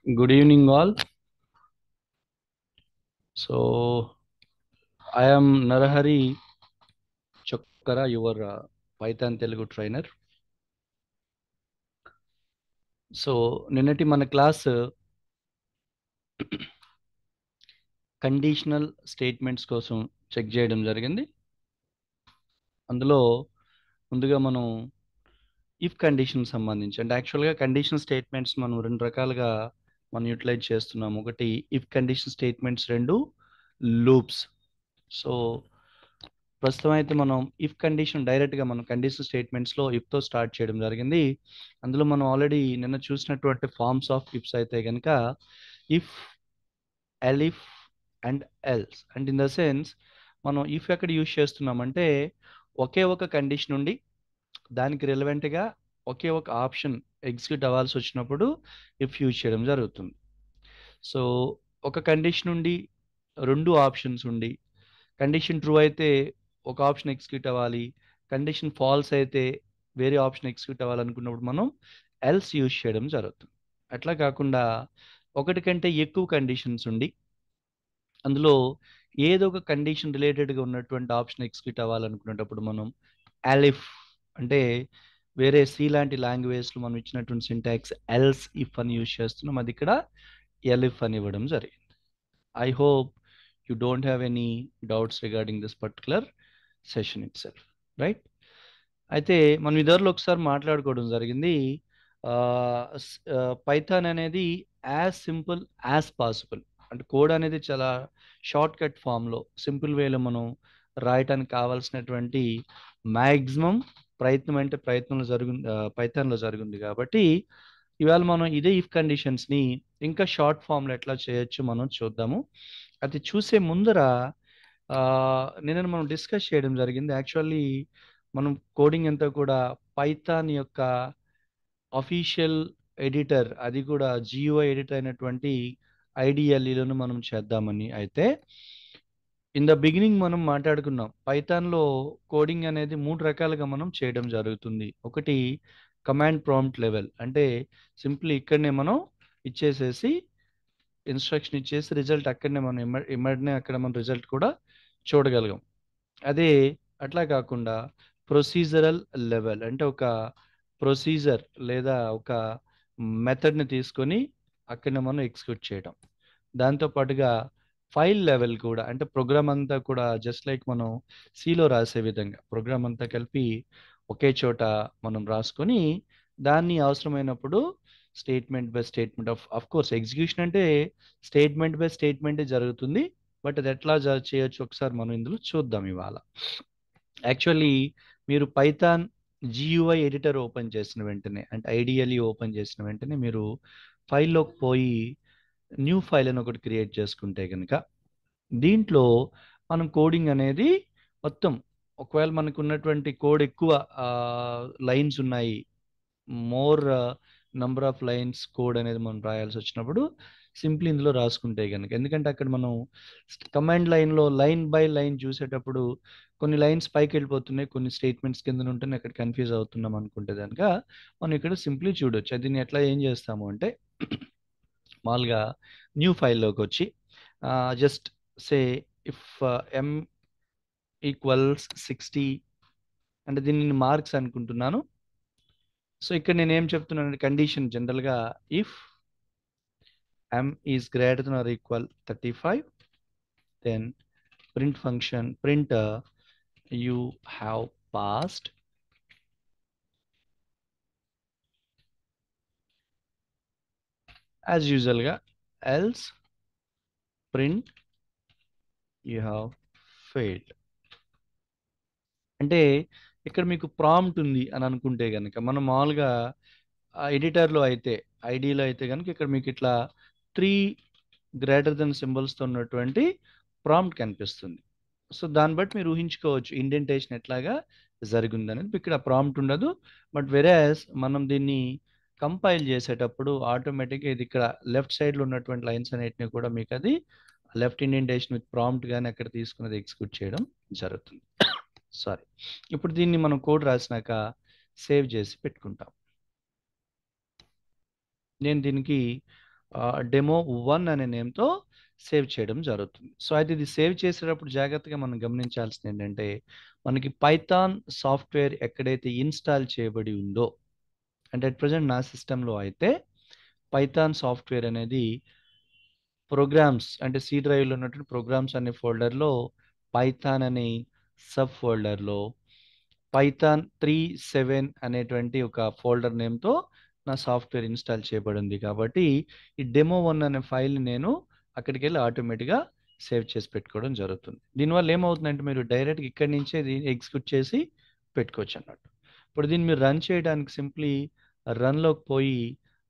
Good evening, all. So, I am Narahari Chokkara, your Python Telugu trainer. So నిన్నటి మన class conditional statements కోసం check చేయడం జరిగింది. అందులో ముందుగా మనం ఇఫ్ కండిషన్ సంబంధించి అంటే యాక్చువల్గా కండిషనల్ స్టేట్మెంట్స్ మనం రెండు రకాలుగా మనం యూటిలైజ్ చేస్తున్నాం. ఒకటి ఇఫ్ కండిషన్ స్టేట్మెంట్స్, రెండు లూప్స్. సో ప్రస్తుతం అయితే మనం ఇఫ్ కండిషన్ డైరెక్ట్గా మనం కండిషన్ స్టేట్మెంట్స్లో ఇఫ్తో స్టార్ట్ చేయడం జరిగింది. అందులో మనం ఆల్రెడీ నిన్న చూసినటువంటి ఫార్మ్స్ ఆఫ్ ఇఫ్స్ అయితే కనుక if, elif and else. And in the sense మనం ఇఫ్ ఎక్కడ యూజ్ చేస్తున్నామంటే ఒకే ఒక కండిషన్ ఉండి దానికి రిలవెంట్గా ఒకే ఒక ఆప్షన్ ఎగ్జిక్యూట్ అవ్వాల్సి వచ్చినప్పుడు ఇఫ్ యూజ్ చేయడం జరుగుతుంది. సో ఒక కండిషన్ ఉండి రెండు ఆప్షన్స్ ఉండి కండిషన్ ట్రూ అయితే ఒక ఆప్షన్ ఎగ్జిక్యూట్ అవ్వాలి, కండిషన్ ఫాల్స్ అయితే వేరే ఆప్షన్ ఎగ్జిక్యూట్ అవ్వాలనుకున్నప్పుడు మనం ఎల్స్ యూజ్ చేయడం జరుగుతుంది. అట్లా కాకుండా ఒకటి కంటే ఎక్కువ కండిషన్స్ ఉండి అందులో ఏదో ఒక కండిషన్ రిలేటెడ్గా ఉన్నటువంటి ఆప్షన్ ఎగ్జిక్యూట్ అవ్వాలనుకునేటప్పుడు మనం ఎలిఫ్ అంటే వేరే సి లాంటి లాంగ్వేజ్లో మనం ఇచ్చినటువంటి సింటాక్స్ ఎల్స్ ఇఫ్ అని యూజ్ చేస్తున్నాం. అది ఇక్కడ ఎలిఫ్ అని ఇవ్వడం జరిగింది. I hope you don't have any doubts regarding this particular session itself, right? అయితే మనం ఇద్దరిలో ఒకసారి మాట్లాడుకోవడం జరిగింది. పైథాన్ అనేది యాజ్ సింపుల్ యాజ్ పాసిబుల్ అంటే కోడ్ అనేది చాలా షార్ట్ కట్ ఫామ్లో సింపుల్ వేలో మనం రాయటానికి కావాల్సినటువంటి మ్యాక్సిమం ప్రయత్నం అంటే ప్రయత్నంలో పైథాన్లో జరిగింది. కాబట్టి ఇవాళ మనం ఇదే ఇఫ్ కండిషన్స్ని ఇంకా షార్ట్ ఫామ్లో ఎట్లా చేయొచ్చు మనం చూద్దాము. అది చూసే ముందర నిన్న మనం డిస్కస్ చేయడం జరిగింది. యాక్చువల్లీ మనం కోడింగ్ అంతా కూడా పైథాన్ యొక్క అఫీషియల్ ఎడిటర్, అది కూడా జియూఐ ఎడిటర్ అయినటువంటి ఐడిఎల్ఈలోను మనం చేద్దామని. అయితే ఇన్ ద బిగినింగ్ మనం మాట్లాడుకున్నాం పైథాన్లో కోడింగ్ అనేది మూడు రకాలుగా మనం చేయడం జరుగుతుంది. ఒకటి కమాండ్ ప్రాంప్ట్ లెవెల్ అంటే సింప్లీ ఇక్కడనే మనం ఇచ్చేసేసి ఇన్స్ట్రక్షన్ ఇచ్చేసి రిజల్ట్ అక్కడనే మనం ఇమ్మడినే అక్కడ మనం రిజల్ట్ కూడా చూడగలిగాం. అదే అట్లా కాకుండా ప్రొసీజరల్ లెవెల్ అంటే ఒక ప్రొసీజర్ లేదా ఒక మెథడ్ని తీసుకొని అక్కడనే మనం ఎగ్జిక్యూట్ చేయడం. దాంతో పాటుగా ఫైల్ లెవెల్ కూడా అంటే ప్రోగ్రామ్ అంతా కూడా జస్ట్ లైక్ మనం సిలో రాసే విధంగా ప్రోగ్రామ్ అంతా కలిపి ఒకే చోట మనం రాసుకొని దాన్ని అవసరమైనప్పుడు statement by statement of course execution అంటే స్టేట్మెంట్ బై స్టేట్మెంటే జరుగుతుంది. బట్ అది ఎట్లా చేయొచ్చు ఒకసారి మనం ఇందులో చూద్దాం ఇవాళ. యాక్చువల్లీ మీరు పైథాన్ జియూఐ ఎడిటర్ ఓపెన్ చేసిన వెంటనే అంటే ఐడియల్లీ ఓపెన్ చేసిన వెంటనే మీరు ఫైల్లోకి పోయి న్యూ ఫైల్ అని ఒకటి క్రియేట్ చేసుకుంటే కనుక దీంట్లో మనం కోడింగ్ అనేది మొత్తం ఒకవేళ మనకు ఉన్నటువంటి కోడ్ ఎక్కువ లైన్స్ ఉన్నాయి, more number of lines code అనేది మనం రాయాల్సి వచ్చినప్పుడు సింప్లీ ఇందులో రాసుకుంటే కనుక, ఎందుకంటే అక్కడ మనం కమాండ్ లైన్లో లైన్ బై లైన్ చూసేటప్పుడు కొన్ని లైన్స్ పైకి వెళ్ళిపోతున్నాయి, కొన్ని స్టేట్మెంట్స్ కింద ఉంటున్నాయి, అక్కడ కన్ఫ్యూజ్ అవుతున్నాం అనుకుంటే కనుక మనం ఇక్కడ సింప్లీ చూడొచ్చు. అది ఎట్లా ఏం చేస్తాము అంటే మామూలుగా న్యూ ఫైల్లోకి వచ్చి just say if M equals 60 అంటే దీన్ని మార్క్స్ అనుకుంటున్నాను. సో ఇక్కడ నేను ఏం చెప్తున్నాను కండిషన్ జనరల్గా if m is greater than or equal 35 then print function print you have passed as usual గా else print you have failed. అంటే ఇక్కడ మీకు ప్రాంప్ట్ ఉంది అని అనుకుంటే కనుక మనం మామూలుగా ఎడిటర్లో అయితే ఐడిలో అయితే కనుక ఇక్కడ మీకు ఇట్లా 3 గ్రేటర్ దెన్ సింబల్స్తో ఉన్నటువంటి ప్రాంప్ట్ కనిపిస్తుంది. సో దాన్ని బట్టి మీరు ఊహించుకోవచ్చు ఇండెంటేషన్ ఎట్లాగా జరిగిందనేది. ఇక్కడ ప్రాంప్ట్ ఉండదు. బట్ వెరాస్ మనం దీన్ని కంపైల్ చేసేటప్పుడు ఆటోమేటిక్గా ఇది ఇక్కడ లెఫ్ట్ సైడ్లో ఉన్నటువంటి లైన్స్ అన్నిటిని కూడా మీకు అది లెఫ్ట్ ఇండెంటేషన్ విత్ ప్రాంప్ట్ కానీ అక్కడ తీసుకున్నది ఎగ్జిక్యూట్ చేయడం జరుగుతుంది. సారీ, ఇప్పుడు దీన్ని మనం కోడ్ రాసినాక సేవ్ చేసి పెట్టుకుంటాం. నేను దీనికి డెమో 1 అనే నేమ్తో సేవ్ చేయడం జరుగుతుంది. సో అయితే ఇది సేవ్ చేసేటప్పుడు జాగ్రత్తగా మనం గమనించాల్సింది ఏంటంటే మనకి పైథాన్ సాఫ్ట్వేర్ ఎక్కడైతే ఇన్స్టాల్ చేయబడి ఉందో, అంటే అట్ ప్రజెంట్ నా సిస్టంలో అయితే పైథాన్ సాఫ్ట్వేర్ అనేది ప్రోగ్రామ్స్ అంటే సి డ్రైవ్లో ఉన్నటువంటి ప్రోగ్రామ్స్ అనే ఫోల్డర్లో పైథాన్ అనే సబ్ ఫోల్డర్లో పైథాన్ 37 అనేటువంటి ఒక ఫోల్డర్ నేమ్తో నా సాఫ్ట్వేర్ ఇన్స్టాల్ చేయబడింది కాబట్టి ఈ డెమో 1 అనే ఫైల్ని నేను అక్కడికి వెళ్ళి ఆటోమేటిక్గా సేవ్ చేసి పెట్టుకోవడం జరుగుతుంది. దీనివల్ల ఏమవుతుందంటే మీరు డైరెక్ట్గా ఇక్కడి నుంచే దీన్ని ఎగ్జిక్యూట్ చేసి పెట్టుకోవచ్చు అన్నట్టు. ఇప్పుడు దీన్ని మీరు రన్ చేయడానికి సింప్లీ రన్లోకి పోయి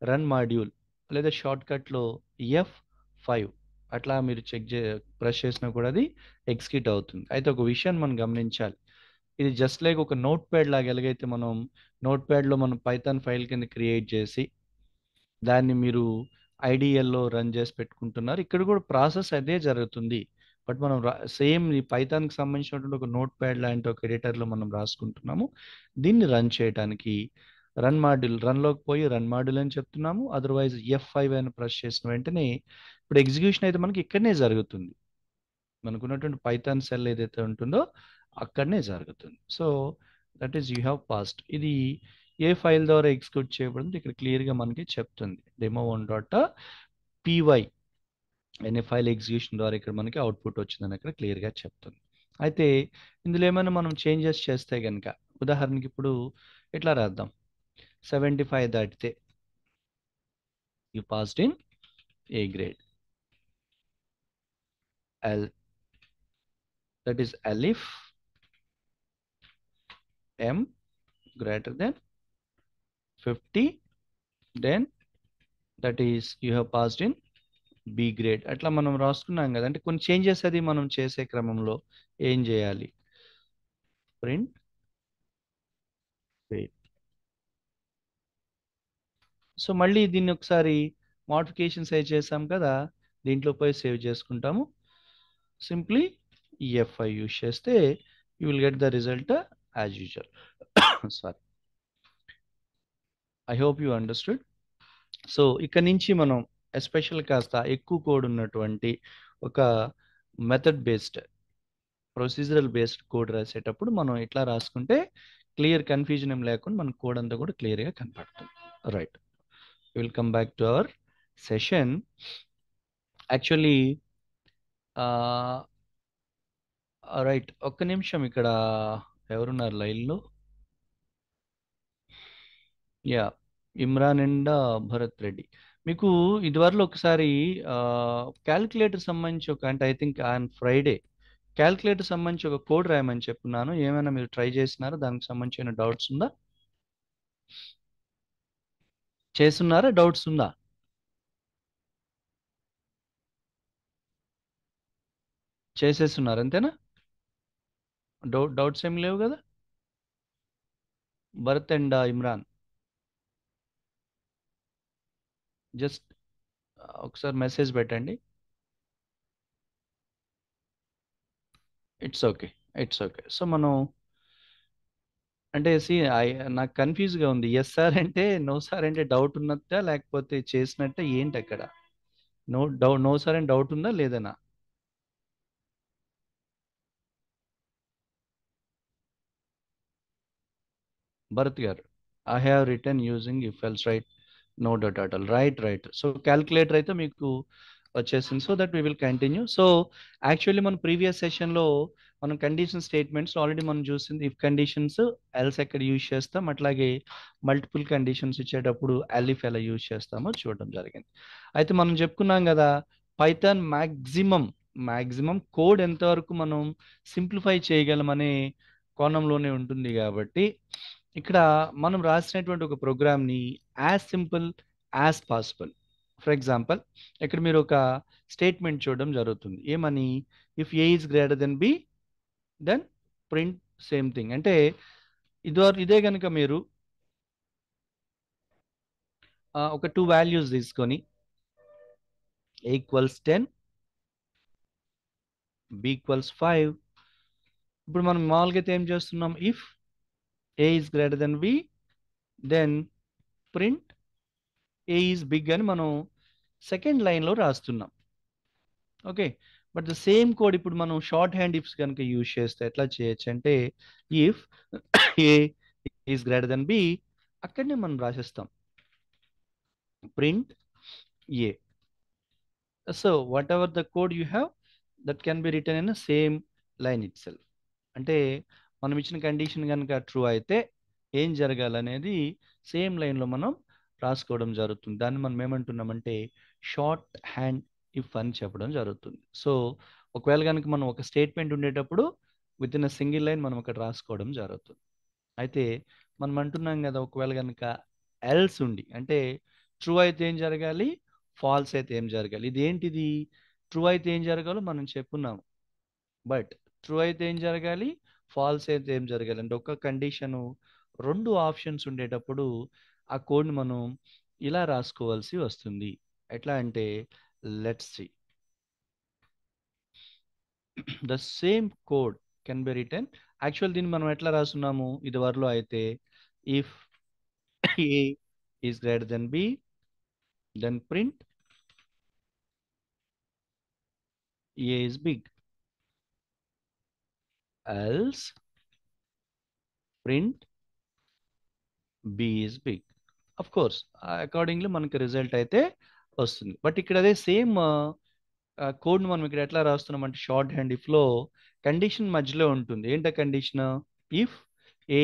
రన్ మాడ్యూల్ లేదా షార్ట్కట్లో F5 అట్లా మీరు ప్రెస్ చేసినా కూడా అది ఎగ్జిక్యూట్ అవుతుంది. అయితే ఒక విషయాన్ని మనం గమనించాలి. ఇది జస్ట్ లైక్ ఒక నోట్ ప్యాడ్ లాగా ఎలాగైతే మనం నోట్ ప్యాడ్లో మనం పైథాన్ ఫైల్ కింద క్రియేట్ చేసి దాన్ని మీరు ఐడిఎల్లో రన్ చేసి పెట్టుకుంటున్నారు, ఇక్కడ కూడా ప్రాసెస్ అదే జరుగుతుంది. బట్ మనం సేమ్ ఈ పైథాన్కి సంబంధించినటువంటి ఒక నోట్ ప్యాడ్ లాంటి ఒక ఎడిటర్లో మనం రాసుకుంటున్నాము. దీన్ని రన్ చేయడానికి రన్ మాడ్యూల్ రన్లోకి పోయి రన్ మాడ్యూల్ అని చెప్తున్నాము. అదర్వైజ్ F5 అని ప్రెస్ చేసిన వెంటనే ఇప్పుడు ఎగ్జిక్యూషన్ అయితే మనకి ఇక్కడనే జరుగుతుంది. మనకున్నటువంటి పైథాన్ సెల్ ఏదైతే ఉంటుందో అక్కడనే జరుగుతుంది. So that is you have passed. ఇది ఏ ఫైల్ ద్వారా ఎగ్జిక్యూట్ చేయబడింది ఇక్కడ క్లియర్గా మనకి చెప్తుంది. demo1.py అనే ఫైల్ ఎగ్జిక్యూషన్ ద్వారా ఇక్కడ మనకి అవుట్పుట్ వచ్చిందని ఇక్కడ క్లియర్గా చెప్తుంది. అయితే ఇందులో ఏమైనా మనం చేంజెస్ చేస్తే కనుక ఉదాహరణకి ఇప్పుడు ఇట్లా రాద్దాం, 75 దాటితే you passed in A grade, else that is elif m greater than 50, then that is you have passed in B grade. అట్లా మనం రాసుకున్నాం కదా, అంటే కొన్ని చేంజెస్ అది మనం చేసే క్రమంలో ఏం చేయాలి, ప్రింట్ ఫెయిల్. సో మళ్ళీ దీన్ని ఒకసారి మోడిఫికేషన్స్ అయి చేసాం కదా, దీంట్లో పోయి సేవ్ చేసుకుంటాము. సింప్లీ F5 యూస్ చేస్తే you will get the result as usual. Sorry, I hope you understood. So ఇక్కడ నుంచి మనం ఎస్పెషల్ కాస్త ఎక్కువ కోడ్ ఉన్నటువంటి ఒక method based procedural based code రాసేటప్పుడు మనం ఇట్లా రాసుకుంటే క్లియర్ కన్ఫ్యూజన్ ఏం లేకుండా మన కోడ్ అంతా కూడా క్లియర్గా కనపడుతుంది. Right, will come back to our session. Actually right, ఒక్క నిమిషం, ఇక్కడ ఎవరున్నారు లైన్లో? Yeah, Imran and Bharat Reddy. మీకు ఇదివరలో ఒకసారి క్యాల్కులేటర్ సంబంధించి ఒక, అంటే I think on Friday calculator సంబంధించి ఒక కోడ్ రాయమని చెప్పున్నాను. ఏమైనా మీరు ట్రై చేసినారా? దానికి సంబంధించిన డౌట్స్ ఉందా? చేస్తున్నారా? డౌట్స్ ఉందా? చేసేస్తున్నారు అంతేనా? డౌట్స్ ఏం లేవు కదా? భరత్ అండ్ ఇమ్రాన్, జస్ట్ ఒకసారి మెసేజ్ పెట్టండి. It's okay, it's okay. So మనం అంటే నాకు కన్ఫ్యూజ్గా ఉంది. ఎస్ సార్ అంటే నో సార్ అంటే డౌట్ ఉన్నట్ట లేకపోతే చేసినట్ట ఏంటి అక్కడ? నో సార్ అని డౌట్ ఉందా లేదనా? భరత్ గారు, I have return using if else, right? No doubt at all. Right right. So calculator అయితే మీకు వచ్చేసింది. So that we will continue. So actually మన ప్రీవియస్ సెషన్లో మనం కండిషన్ స్టేట్మెంట్స్ ఆల్రెడీ మనం చూసింది. ఇఫ్ కండిషన్స్ ఎల్స్ ఎక్కడ యూజ్ చేస్తాం, అట్లాగే మల్టిపుల్ కండిషన్స్ ఇచ్చేటప్పుడు ఎల్ఇఫ్ ఎలా యూజ్ చేస్తామో చూడడం జరిగింది. అయితే మనం చెప్పుకున్నాం కదా, పైథాన్ మ్యాక్సిమం కోడ్ ఎంతవరకు మనం సింప్లిఫై చేయగలమనే కోణంలోనే ఉంటుంది కాబట్టి ఇక్కడ మనం రాసినటువంటి ఒక ప్రోగ్రామ్ని as simple as possible. For example ఇక్కడ మీరు ఒక స్టేట్మెంట్ చూడడం జరుగుతుంది. ఏమని? If A is greater than B then print same thing. అంటే ఇదే కనుక మీరు ఒక 2 వాల్యూస్ తీసుకొని a ఈక్వల్స్ 10, b ఈక్వల్స్ 5. ఇప్పుడు మనం మామూలుగా అయితే ఏం చేస్తున్నాం? If A is greater than B then print A is big అని మనం సెకండ్ లైన్లో రాస్తున్నాం. Okay, but the same code ఇప్పుడు మనం షార్ట్ హ్యాండ్ ఇఫ్స్ కనుక యూజ్ చేస్తే ఎట్లా చేయొచ్చు అంటే, if A is greater than B, అక్కడనే మనం రాసేస్తాం print A. So whatever the code you have, that can be written in same line itself. అంటే మనం ఇచ్చిన కండిషన్ కనుక ట్రూ అయితే ఏం జరగాలనేది సేమ్ లైన్లో మనం రాసుకోవడం జరుగుతుంది. దాన్ని మనం ఏమంటున్నామంటే షార్ట్ హ్యాండ్ ఇఫ్ అని చెప్పడం జరుగుతుంది. సో ఒకవేళ కనుక మనం ఒక స్టేట్మెంట్ ఉండేటప్పుడు with in a single line మనం అక్కడ రాసుకోవడం జరుగుతుంది. అయితే మనం అంటున్నాం కదా, ఒకవేళ కనుక ఎల్స్ ఉండి అంటే ట్రూ అయితే ఏం జరగాలి, ఫాల్స్ అయితే ఏం జరగాలి. ఇది ఏంటిది, ట్రూ అయితే ఏం జరగాలో మనం చెప్పున్నాము, బట్ ట్రూ అయితే ఏం జరగాలి, ఫాల్స్ అయితే ఏం జరగాలి అంటే ఒక కండిషను రెండు ఆప్షన్స్ ఉండేటప్పుడు ఆ కోడ్ని మనం ఇలా రాసుకోవాల్సి వస్తుంది. ఎట్లా అంటే let's see the same code can be return. Actual దీన్ని మనం ఎట్లా రాస్తున్నాము ఇది వరలో అయితే, if a is greater than B then print a is big, else print b is big. Of course accordingly మనకి రిజల్ట్ అయితే వస్తుంది. బట్ ఇక్కడ అదే సేమ్ కోడ్ని మనం ఇక్కడ ఎట్లా రాస్తున్నాం అంటే షార్ట్ హ్యాండ్ ఇఫ్లో కండిషన్ మధ్యలో ఉంటుంది. ఏంట condition, if A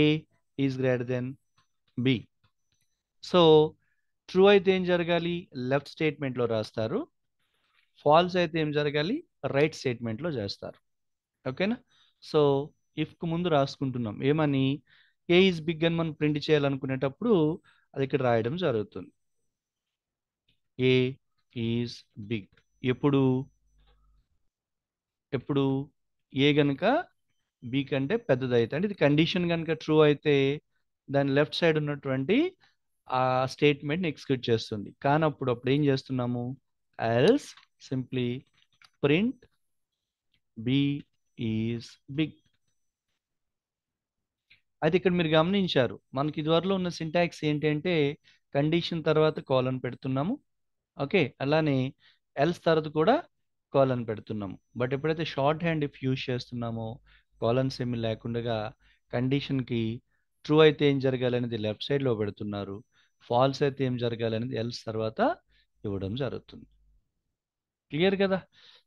is greater than b. So true అయితే ఏం జరగాలి, లెఫ్ట్ స్టేట్మెంట్లో రాస్తారు, ఫాల్స్ అయితే ఏం జరగాలి, రైట్ స్టేట్మెంట్లో చేస్తారు. ఓకేనా. సో ఇఫ్కు ముందు రాసుకుంటున్నాం ఏమని, ఏ ఈజ్ బిగ్ అని మనం ప్రింట్ చేయాలనుకునేటప్పుడు అది ఇక్కడ రాయడం జరుగుతుంది, ఏ ఈజ్ బిగ్. ఎప్పుడు ఎప్పుడు ఏ గనుక బి కంటే పెద్దది అయితే, అంటే ఇది కండిషన్ కనుక ట్రూ అయితే దాని లెఫ్ట్ సైడ్ ఉన్నటువంటి ఆ స్టేట్మెంట్ని ఎగ్జిక్యూట్ చేస్తుంది. కానప్పుడు అప్పుడు ఏం చేస్తున్నాము, else simply print b is big. అయితే ఇక్కడ మీరు గమనించారు మనకి ఇదివరలో ఉన్న సింటాక్స్ ఏంటంటే కండిషన్ తర్వాత కోలన్ పెడుతున్నాము, ఓకే, అలానే ఎల్స్ తర్వాత కూడా కోలన్ పెడుతున్నాము. బట్ ఎప్పుడైతే షార్ట్ హ్యాండ్ ఇఫ్ యూజ్ చేస్తున్నామో కోలన్స్ ఏమి లేకుండా కండిషన్కి ట్రూ అయితే ఏం జరగాలి అనేది లెఫ్ట్ సైడ్లో పెడుతున్నారు, ఫాల్స్ అయితే ఏం జరగాలి అనేది ఎల్స్ తర్వాత ఇవ్వడం జరుగుతుంది. క్లియర్ కదా.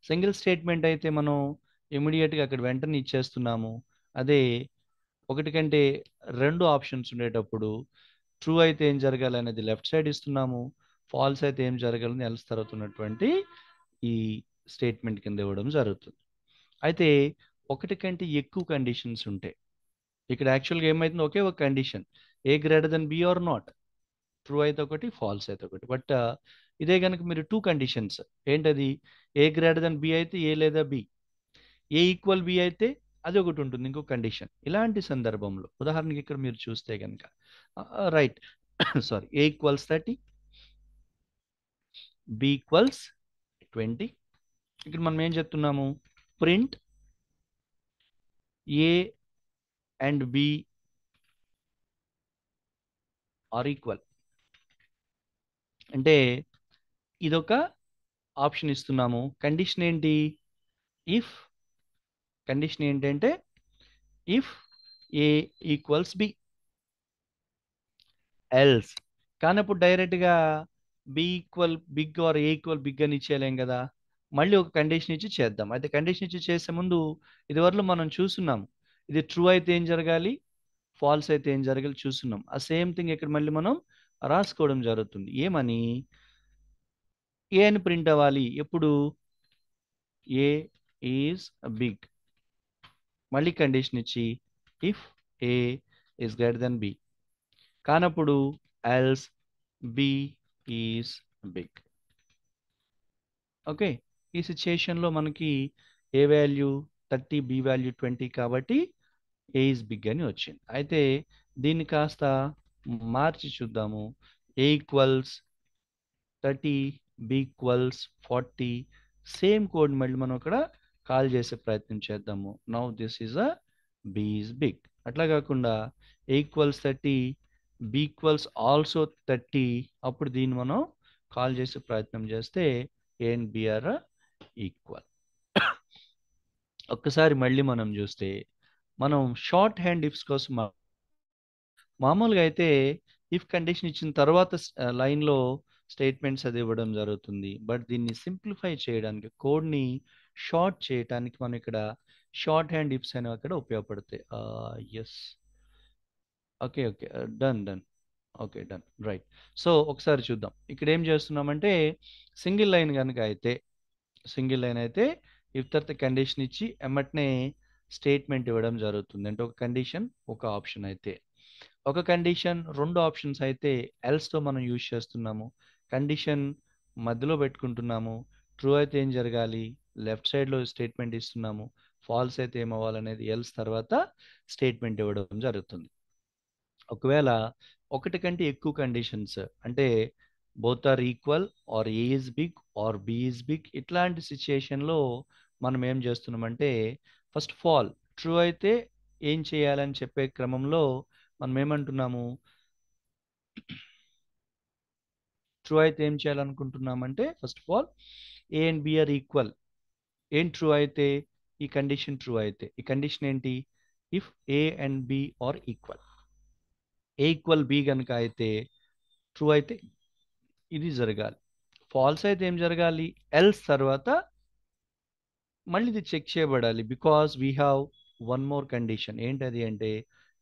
సింగిల్ స్టేట్మెంట్ అయితే మనం ఇమీడియట్గా అక్కడ వెంటనే ఇచ్చేస్తున్నాము. అదే ఒకటి కంటే రెండు ఆప్షన్స్ ఉండేటప్పుడు ట్రూ అయితే ఏం జరగాలి అనేది లెఫ్ట్ సైడ్ ఇస్తున్నాము, ఫాల్స్ అయితే ఏం జరగాలని ఎల్స్ తర్వాత ఉన్నటువంటి ఈ స్టేట్మెంట్ కింద ఇవ్వడం జరుగుతుంది. అయితే ఒకటి కంటే ఎక్కువ కండిషన్స్ ఉంటాయి. ఇక్కడ యాక్చువల్గా ఏమైతుంది, ఒకే ఒక condition, a greater than b or not, true అయితే ఒకటి ఫాల్స్ అయితే ఒకటి. బట్ ఇదే కనుక మీరు టూ కండిషన్స్, ఏంటది, ఏ గ్రేటర్ దెన్ బి అయితే ఏ లేదా బి, ఏ ఈక్వల్ బి అయితే అది ఒకటి ఉంటుంది ఇంకో కండిషన్. ఇలాంటి సందర్భంలో ఉదాహరణకి ఇక్కడ మీరు చూస్తే కనుక right sorry, a equals 30, B equals 20. ఇక్కడ మనం ఏం చెప్తున్నాము, print a and B are equal. అంటే ఇదొక ఆప్షన్ ఇస్తున్నాము. కండిషన్ ఏంటి, ఇఫ్ కండిషన్ ఏంటంటే if a equals b, else కానప్పుడు డైరెక్ట్గా b equal big or a equal big అని ఇచ్చేయలేం కదా, మళ్ళీ ఒక కండిషన్ ఇచ్చి చేద్దాం. అయితే కండిషన్ ఇచ్చి చేసే ముందు ఇదివరలో మనం చూస్తున్నాం, ఇది ట్రూ అయితే ఏం జరగాలి, ఫాల్స్ అయితే ఏం జరగాలి చూస్తున్నాం. ఆ సేమ్ థింగ్ ఇక్కడ మళ్ళీ మనం రాసుకోవడం జరుగుతుంది. ఏమని, ఏ అని ప్రింట్ అవ్వాలి ఎప్పుడు, ఏ ఈజ్ బిగ్, మళ్ళీ కండిషన్ ఇచ్చి if A is greater than B, కానప్పుడు else B is big. Okay, ఈ సిచ్యుయేషన్లో మనకి ఏ వాల్యూ 30, బి వాల్యూ 20 కాబట్టి ఏ ఈజ్ బిగ్ అని వచ్చింది. అయితే దీన్ని కాస్త మార్చి చూద్దాము, A equals 30, B equals 40. Same code మళ్ళీ మనం అక్కడ కాల్ చేసే ప్రయత్నం చేద్దాము. Now this is a B is big. అట్లా కాకుండా A equals 30, B equals also 30, అప్పుడు దీన్ని మనం కాల్ చేసి ప్రయత్నం చేస్తే A and B are equal. ఒక్కసారి మళ్ళీ మనం చూస్తే మనం షార్ట్ హ్యాండ్ ఇఫ్స్ కోసం మామూలుగా అయితే ఇఫ్ కండిషన్ ఇచ్చిన తర్వాత లైన్లో స్టేట్మెంట్స్ అది ఇవ్వడం జరుగుతుంది. బట్ దీన్ని సింప్లిఫై చేయడానికి కోడ్ని షార్ట్ చేయడానికి మనం ఇక్కడ షార్ట్ హ్యాండ్ ఇఫ్స్ అనేవి అక్కడ ఉపయోగపడతాయి. Yes, okay okay, done done, okay done, right. So ఒకసారి చూద్దాం ఇక్కడ ఏం చేస్తున్నామంటే సింగిల్ లైన్ కనుక అయితే ఇఫ్ తర్వాత కండిషన్ ఇచ్చి ఎమ్మటనే స్టేట్మెంట్ ఇవ్వడం జరుగుతుంది. అంటే ఒక కండిషన్ ఒక ఆప్షన్ అయితే, ఒక కండిషన్ రెండు ఆప్షన్స్ అయితే ఎల్స్తో మనం యూజ్ చేస్తున్నాము. కండిషన్ మధ్యలో పెట్టుకుంటున్నాము. ట్రూ అయితే ఏం జరగాలి, లెఫ్ట్ సైడ్లో స్టేట్మెంట్ ఇస్తున్నాము. ఫాల్స్ అయితే ఏమవ్వాలనేది ఎల్స్ తర్వాత స్టేట్మెంట్ ఇవ్వడం జరుగుతుంది. ఒకవేళ ఒకటి కంటే ఎక్కువ కండిషన్స్ అంటే both are equal or a is big or b is big, ఇట్లాంటి సిచ్యుయేషన్లో మనం ఏం చేస్తున్నామంటే ఫస్ట్ ఆఫ్ ఆల్ ట్రూ అయితే ఏం చేయాలని చెప్పే క్రమంలో మనం ఏమంటున్నాము, ట్రూ అయితే ఏం చేయాలనుకుంటున్నామంటే first of all A and B are equal. ఏం ట్రూ అయితే, ఈ కండిషన్ ట్రూ అయితే, ఈ కండిషన్ ఏంటి, if A and B are equal. A equal B కనుక అయితే ట్రూ అయితే ఇది జరగాలి. ఫాల్స్ అయితే ఏం జరగాలి, ఎల్స్ తర్వాత మళ్ళీ ఇది చెక్ చేయబడాలి. Because we have one more condition. ఏంటది అంటే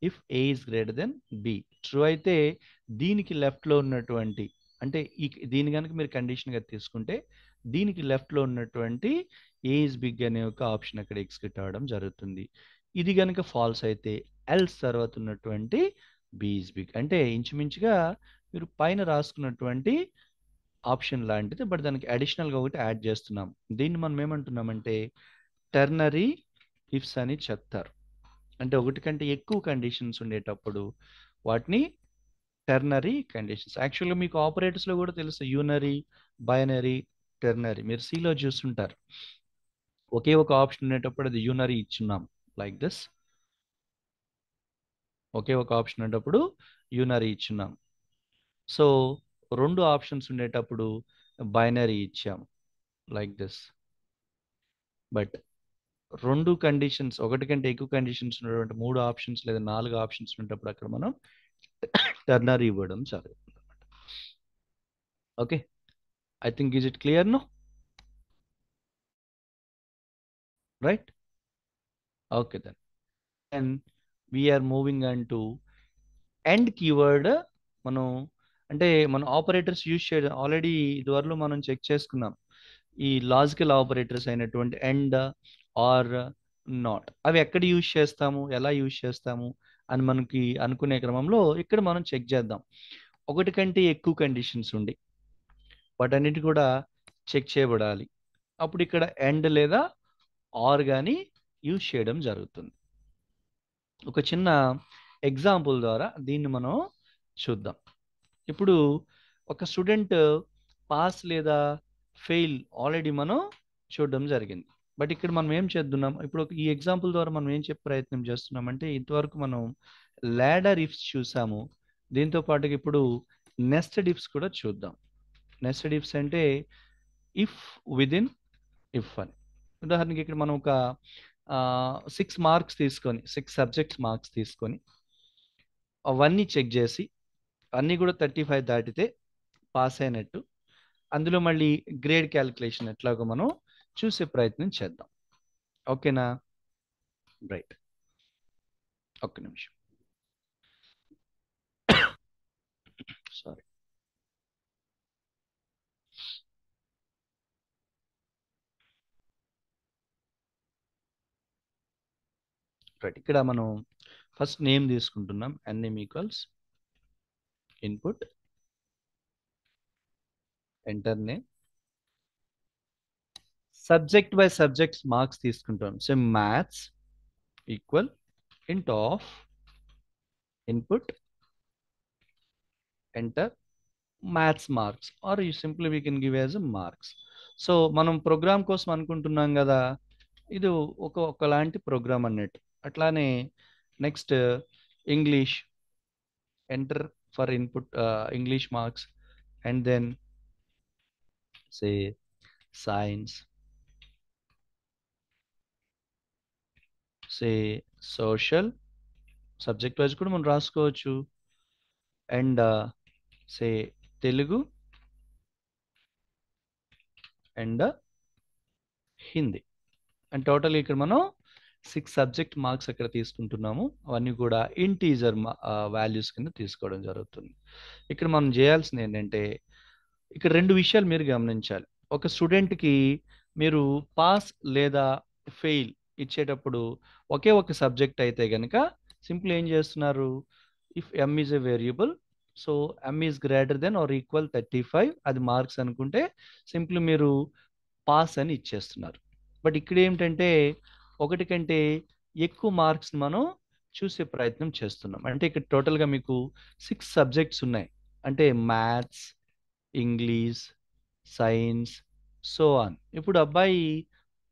if A is greater than b. True అయితే దీనికి లెఫ్ట్లో ఉన్నటువంటి, అంటే దీని కనుక మీరు కండిషన్గా తీసుకుంటే దీనికి లెఫ్ట్లో ఉన్నటువంటి ఏ ఇస్ బిగ్ అనే ఒక ఆప్షన్ అక్కడ ఎగ్జిక్యూట్ అవ్వడం జరుగుతుంది. ఇది కనుక ఫాల్స్ అయితే ఎల్స్ తర్వాత ఉన్నటువంటి బి ఇస్ బిగ్. అంటే ఇంచుమించుగా మీరు పైన రాసుకున్నటువంటి ఆప్షన్ లాంటిది, బట్ దానికి అడిషనల్గా ఒకటి యాడ్ చేస్తున్నాం. దీన్ని మనం ఏమంటున్నామంటే టెర్నరీ ఇఫ్స్ అని చెప్తారు. అంటే ఒకటి కంటే ఎక్కువ కండిషన్స్ ఉండేటప్పుడు వాటిని టెర్నరీ కండిషన్స్. యాక్చువల్గా మీకు ఆపరేటర్స్లో కూడా తెలుసు, యూనరీ, బైనరీ, టెర్నరీ. మీరు సిలో చూస్తుంటారు, ఒకే ఒక ఆప్షన్ ఉండేటప్పుడు అది యూనరీ ఇచ్చున్నాం లైక్ దిస్. ఒకే ఒక ఆప్షన్ ఉండేటప్పుడు యూనరీ ఇచ్చున్నాం. సో రెండు ఆప్షన్స్ ఉండేటప్పుడు బైనరీ ఇచ్చాం లైక్ దిస్. బట్ రెండు కండిషన్స్, ఒకటి కంటే ఎక్కువ కండిషన్స్ ఉన్నటువంటి మూడు ఆప్షన్స్ లేదా నాలుగు ఆప్షన్స్ ఉన్నప్పుడు అక్కడ మనం టర్నరీ ఇవ్వడం జరుగుతుంది. Okay, I think is it clear no, right? Okay then, and we're moving on to and keyword. మనం అంటే మనం ఆపరేటర్స్ యూజ్ చేయడం ఆల్రెడీ ఇదివరలో మనం చెక్ చేసుకున్నాం. ఈ లాజికల్ ఆపరేటర్స్ అయినటువంటి ఎండ్, ఆర్, నాట్, అవి ఎక్కడ యూజ్ చేస్తాము, ఎలా యూజ్ చేస్తాము అని మనకి అనుకునే క్రమంలో ఇక్కడ మనం చెక్ చేద్దాం. ఒకటి కంటే ఎక్కువ కండిషన్స్ ఉండి వాటన్నిటి కూడా చెక్ చేయబడాలి. అప్పుడు ఇక్కడ ఎండ్ లేదా ఆర్ కానీ యూజ్ చేయడం జరుగుతుంది. ఒక చిన్న ఎగ్జాంపుల్ ద్వారా దీన్ని మనం చూద్దాం. ఇప్పుడు ఒక స్టూడెంట్ పాస్ లేదా ఫెయిల్ ఆల్రెడీ మనం చూడడం జరిగింది. బట్ ఇక్కడ మనం ఏం చేద్దాం, ఇప్పుడు ఈ ఎగ్జాంపుల్ ద్వారా మనం ఏం చెప్పే ప్రయత్నం చేస్తున్నామంటే ఇంతవరకు మనం లాడర్ ఇఫ్స్ చూసాము. దీంతో పాటుగా ఇప్పుడు నెస్టెడ్ ఇఫ్స్ కూడా చూద్దాం. నెస్టెడ్ ఇఫ్స్ అంటే ఇఫ్ విదిన్ ఇఫ్ అని. ఉదాహరణకి ఇక్కడ మనం ఒక 6 మార్క్స్ తీసుకొని 6 సబ్జెక్ట్స్ మార్క్స్ తీసుకొని అవన్నీ చెక్ చేసి అన్నీ కూడా 35 దాటితే పాస్ అయినట్టు, అందులో మళ్ళీ గ్రేడ్ క్యాలిక్యులేషన్ ఎట్లాగో మనం చూసే ప్రయత్నం చేద్దాం. ఓకేనా, రైట్, ఒక్క నిమిషం, సారీ. రైట్, ఇక్కడ మనం ఫస్ట్ నేమ్ తీసుకుంటున్నాం. Name equals input enter name. Subject by subjects marks తీసుకుంటాం. So maths equal int of input enter maths marks, or you simply we can give as marks. So మనం program కోసం అనుకుంటున్నాం కదా, ఇది ఒకలాంటి ప్రోగ్రామ్ అన్నట్టు. అట్లానే next English enter for input English marks, and then say science, say social, subject wise కూడా మనం రాసుకోవచ్చు. And say Telugu and Hindi. And total ఇక్కడ మనం 6 సబ్జెక్ట్ మార్క్స్ అక్కడ తీసుకుంటున్నాము. అవన్నీ కూడా ఇంటీజర్ వాల్యూస్ కింద తీసుకోవడం జరుగుతుంది. ఇక్కడ మనం చేయాల్సింది ఏంటంటే, ఇక్కడ 2 విషయాలు మీరు గమనించాలి. ఒక స్టూడెంట్కి మీరు పాస్ లేదా ఫెయిల్ ఇచ్చేటప్పుడు ఒకే ఒక సబ్జెక్ట్ అయితే కనుక సింపుల్ ఏం చేస్తున్నారు, if m is a variable, so m is greater than or equal 35, అది మార్క్స్ అనుకుంటే సింపుల్ మీరు పాస్ అని ఇచ్చేస్తున్నారు. బట్ ఇక్కడ ఏంటంటే ఒకటి కంటే ఎక్కువ మార్క్స్ మనం చూసే ప్రయత్నం చేస్తున్నాం. అంటే ఇక్కడ టోటల్గా మీకు 6 సబ్జెక్ట్స్ ఉన్నాయి. అంటే maths, English, science, so on. ఇప్పుడు అబ్బాయి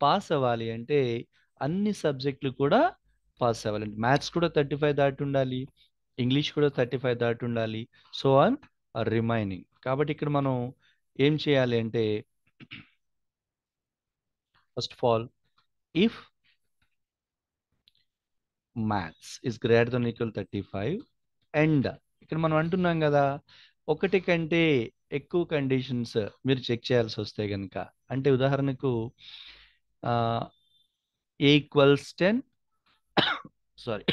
పాస్ అవ్వాలి అంటే అన్ని సబ్జెక్టులు కూడా పాస్ అవ్వాలి. అంటే మ్యాథ్స్ కూడా 35 దాటి ఉండాలి, ఇంగ్లీష్ కూడా 35 దాటి ఉండాలి, సో ఆన్ రిమైనింగ్. కాబట్టి ఇక్కడ మనం ఏం చేయాలి అంటే, first of all, if maths is greater than equal 35 and ఇక్కడ మనం అంటున్నాం కదా, ఒకటి కంటే ఎక్కువ కండిషన్స్ మీరు చెక్ చేయాల్సి వస్తే కనుక, అంటే ఉదాహరణకు A equals 10, sorry,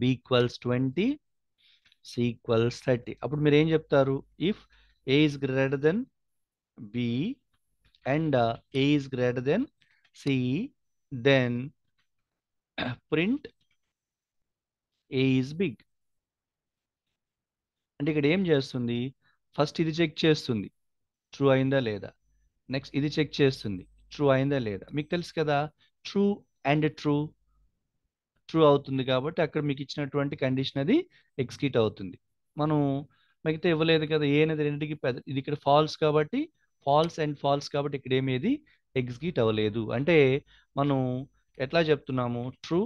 B equals 20, C equals 30. అప్పుడు మీరు ఏం చెప్తారు, if A is greater than B and A is greater than C, then print A is big. అంటే ఇక్కడ ఏం చేస్తుంది, ఫస్ట్ ఇది చెక్ చేస్తుంది ట్రూ అయిందా లేదా, నెక్స్ట్ ఇది చెక్ చేస్తుంది ట్రూ అయిందా లేదా. మీకు తెలుసు కదా, ట్రూ అండ్ ట్రూ, ట్రూ అవుతుంది కాబట్టి అక్కడ మీకు ఇచ్చినటువంటి కండిషన్ అది ఎగ్జిక్యూట్ అవుతుంది. మనం మిగతా ఇవ్వలేదు కదా, ఏ అనేది రెండింటికి పెద్ద, ఇది ఇక్కడ ఫాల్స్ కాబట్టి ఫాల్స్ అండ్ ఫాల్స్ కాబట్టి ఇక్కడ ఏమేది ఎగ్జిక్యూట్ అవ్వలేదు. అంటే మనం ఎట్లా చెప్తున్నాము, true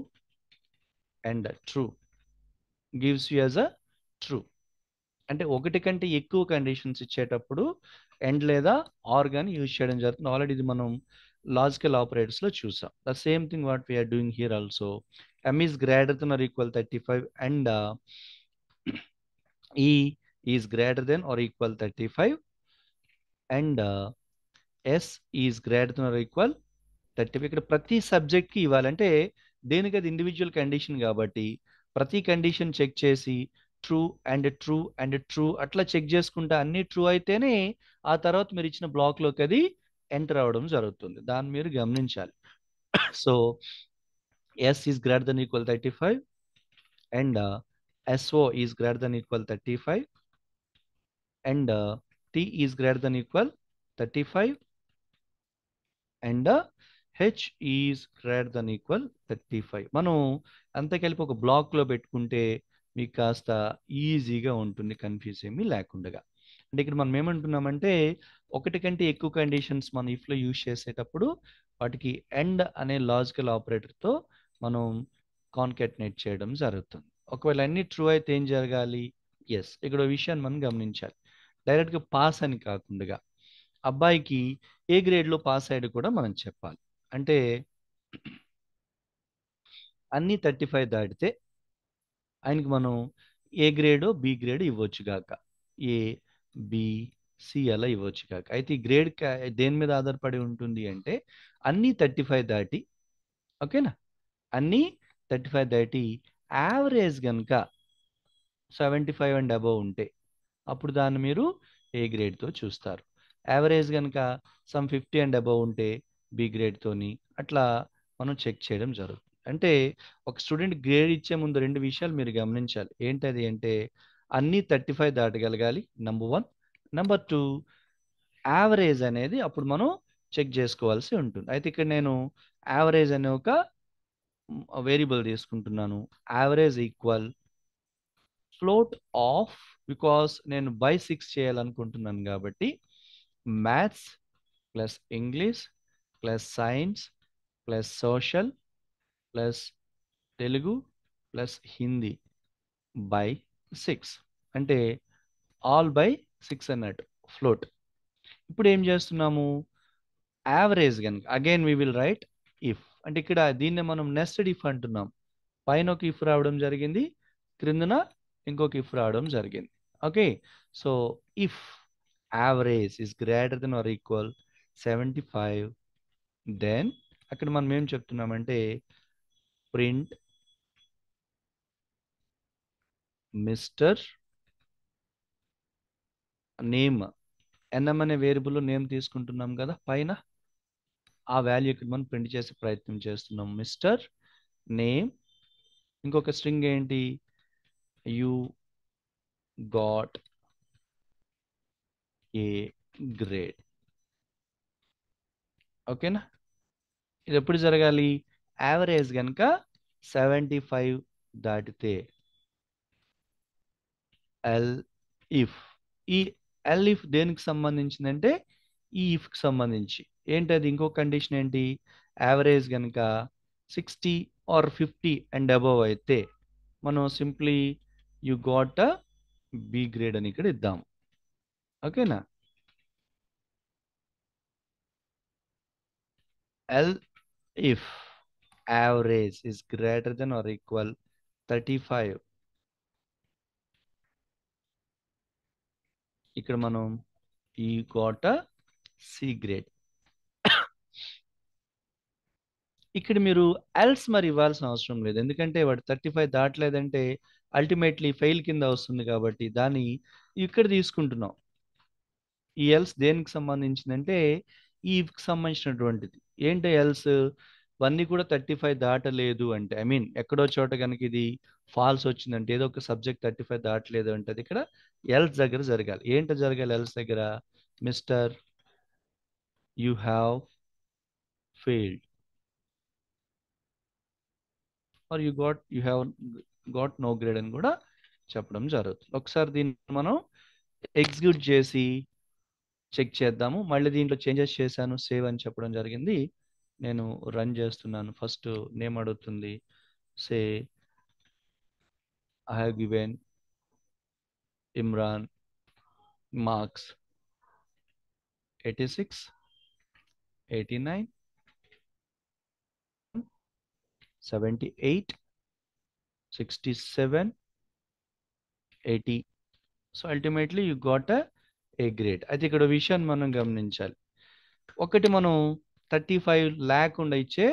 and true gives you as a true. అంటే ఒకటి కంటే ఎక్కువ కండిషన్స్ ఇచ్చేటప్పుడు ఎండ్ లేదా ఆర్ గాని యూజ్ చేయడం జరుగుతుంది. ఆల్రెడీ ఇది మనం లాజికల్ ఆపరేటర్స్ లో చూసాం. The same thing what we are doing here also. M is greater than or equal 35 and E is greater than or equal 35 and S is greater than or equal 35. ఇక్కడ ప్రతి subject కి ఇవ్వాలంటే దేనికి అది individual condition కాబట్టి ప్రతి condition check చేసి true and true and true అట్లా చెక్ చేసుకుంటే అన్ని ట్రూ అయితేనే ఆ తర్వాత మీరు ఇచ్చిన బ్లాక్ లోకి అది ఎంటర్ అవ్వడం జరుగుతుంది. దాన్ని మీరు గమనించాలి. So s is greater than equal 35 and s o is greater than equal 35 and t is greater than equal 35 and h is greater than equal 35. మనం అంతా కలిపి ఒక బ్లాక్లో పెట్టుకుంటే మీకు కాస్త ఈజీగా ఉంటుంది, కన్ఫ్యూజ్ ఏమీ లేకుండా. అంటే ఇక్కడ మనం ఏమంటున్నామంటే ఒకటి కంటే ఎక్కువ కండిషన్స్ మనం ఇఫ్లో యూజ్ చేసేటప్పుడు వాటికి ఎండ్ అనే లాజికల్ ఆపరేటర్తో మనం కాన్కెటనేట్ చేయడం జరుగుతుంది. ఒకవేళ అన్ని ట్రూ అయితే ఏం జరగాలి, ఎస్, ఇక్కడ విషయాన్ని మనం గమనించాలి. డైరెక్ట్గా పాస్ అని కాకుండా అబ్బాయికి ఏ గ్రేడ్లో పాస్ అయ్యాడు కూడా మనం చెప్పాలి. అంటే అన్ని 35 దాటితే ఆయనకి మనం ఏ గ్రేడో బి గ్రేడ్ ఇవ్వచ్చు గాక, ఏ బి సి అలా ఇవ్వచ్చు కాక. అయితే ఈ గ్రేడ్ దేని మీద ఆధారపడి ఉంటుంది అంటే అన్ని 35 దాటి, ఓకేనా, అన్ని 35 దాటి యావరేజ్ కనుక 75 అండ్ అబవ్ ఉంటే అప్పుడు దాన్ని మీరు ఏ గ్రేడ్తో చూస్తారు. యావరేజ్ కనుక సమ్ 50 అండ్ అబవ్ ఉంటే బి గ్రేడ్తోని అట్లా మనం చెక్ చేయడం జరుగుతుంది. అంటే ఒక స్టూడెంట్ గ్రేడ్ ఇచ్చే ముందు 2 విషయాలు మీరు గమనించాలి. ఏంటది అంటే అన్నీ 35 దాటగలగాలి, నంబర్ 1. నంబర్ 2, యావరేజ్ అనేది అప్పుడు మనం చెక్ చేసుకోవాల్సి ఉంటుంది. అయితే ఇక్కడ నేను యావరేజ్ అనే ఒక వేరియబుల్ తీసుకుంటున్నాను. Average equal float of, because నేను బై 6 చేయాలనుకుంటున్నాను కాబట్టి maths plus English plus science plus social plus Telugu plus Hindi by 6. అంటే ఆల్ బై 6 అన్నట్టు ఫ్లోట్. ఇప్పుడు ఏం చేస్తున్నాము, యావరేజ్ కనుక again we will write if. అంటే ఇక్కడ దీన్ని మనం నెస్టెడ్ ఇఫ్ అంటున్నాం. పైన ఒక ఇఫ్ రావడం జరిగింది, క్రిందన ఇంకొక ఇఫ్ రావడం జరిగింది. Okay, so if average is greater than or equal 75, then అక్కడ మనం ఏం చెప్తున్నామంటే ప్రింట్ మిస్టర్ నేమ్. ఎన్ఎం అనే వేరియబుల్ నేమ్ తీసుకుంటున్నాం కదా పైన, ఆ వాల్యూ ఇక్కడ మనం ప్రింట్ చేసే ప్రయత్నం చేస్తున్నాం. మిస్టర్ నేమ్, ఇంకొక స్ట్రింగ్ ఏంటి, యు గాట్ ఏ గ్రేడ్. ఓకేనా, ఇది ఎప్పుడు జరగాలి, యావరేజ్ కనుక 75 దాటితే. ఎల్ ఇఫ్, ఈ ఎల్ ఇఫ్ దేనికి సంబంధించిందంటే ఈ ఇఫ్కి సంబంధించి. ఏంటది ఇంకో కండిషన్ ఏంటి, యావరేజ్ కనుక 60 ఆర్ 50 అండ్ అబవ్ అయితే మనం simply you got a B grade అని ఇక్కడ ఇద్దాం. ఓకేనా, elif average is greater than or equal 35, ఇక్కడ మనం ఈ గాట్ అ సి గ్రేడ్. ఇక్కడ మీరు ఎల్స్ మరి ఇవ్వాల్సిన అవసరం లేదు, ఎందుకంటే వాడు 35 దాటలేదంటే అల్టిమేట్లీ ఫెయిల్ కింద వస్తుంది కాబట్టి దాన్ని ఇక్కడ తీసుకుంటున్నాం. ఈ ఎల్స్ దేనికి సంబంధించిందంటే ఈ ఇఫ్కి సంబంధించినటువంటిది. ఏంటి ఎల్స్, ఇవన్నీ కూడా 35 దాటలేదు అంటే, ఐ మీన్ ఎక్కడో చోట కనుక ఇది ఫాల్స్ వచ్చిందంటే, ఏదో ఒక సబ్జెక్ట్ 35 దాటలేదు అంటే అది ఇక్కడ ఎల్స్ దగ్గర జరగాలి. ఏంటో జరగాలి ఎల్స్ దగ్గర, mister you have failed or you have got no grade అని కూడా చెప్పడం జరుగుతుంది. ఒకసారి దీన్ని మనం ఎగ్జిక్యూట్ చేసి చెక్ చేద్దాము. మళ్ళీ దీంట్లో చేంజెస్ చేశాను, సేవ్ అని చెప్పడం జరిగింది. నేను రన్ చేస్తున్నాను. ఫస్ట్ నేమ్ అడుగుతుంది, say I have given Imran marks 86, 89, 78, 67, 80. So ultimately you got A grade. అయితే ఇక్కడ విషయాన్ని మనం గమనించాలి. ఒకటి మనం 35 లేకుండా ఇచ్చే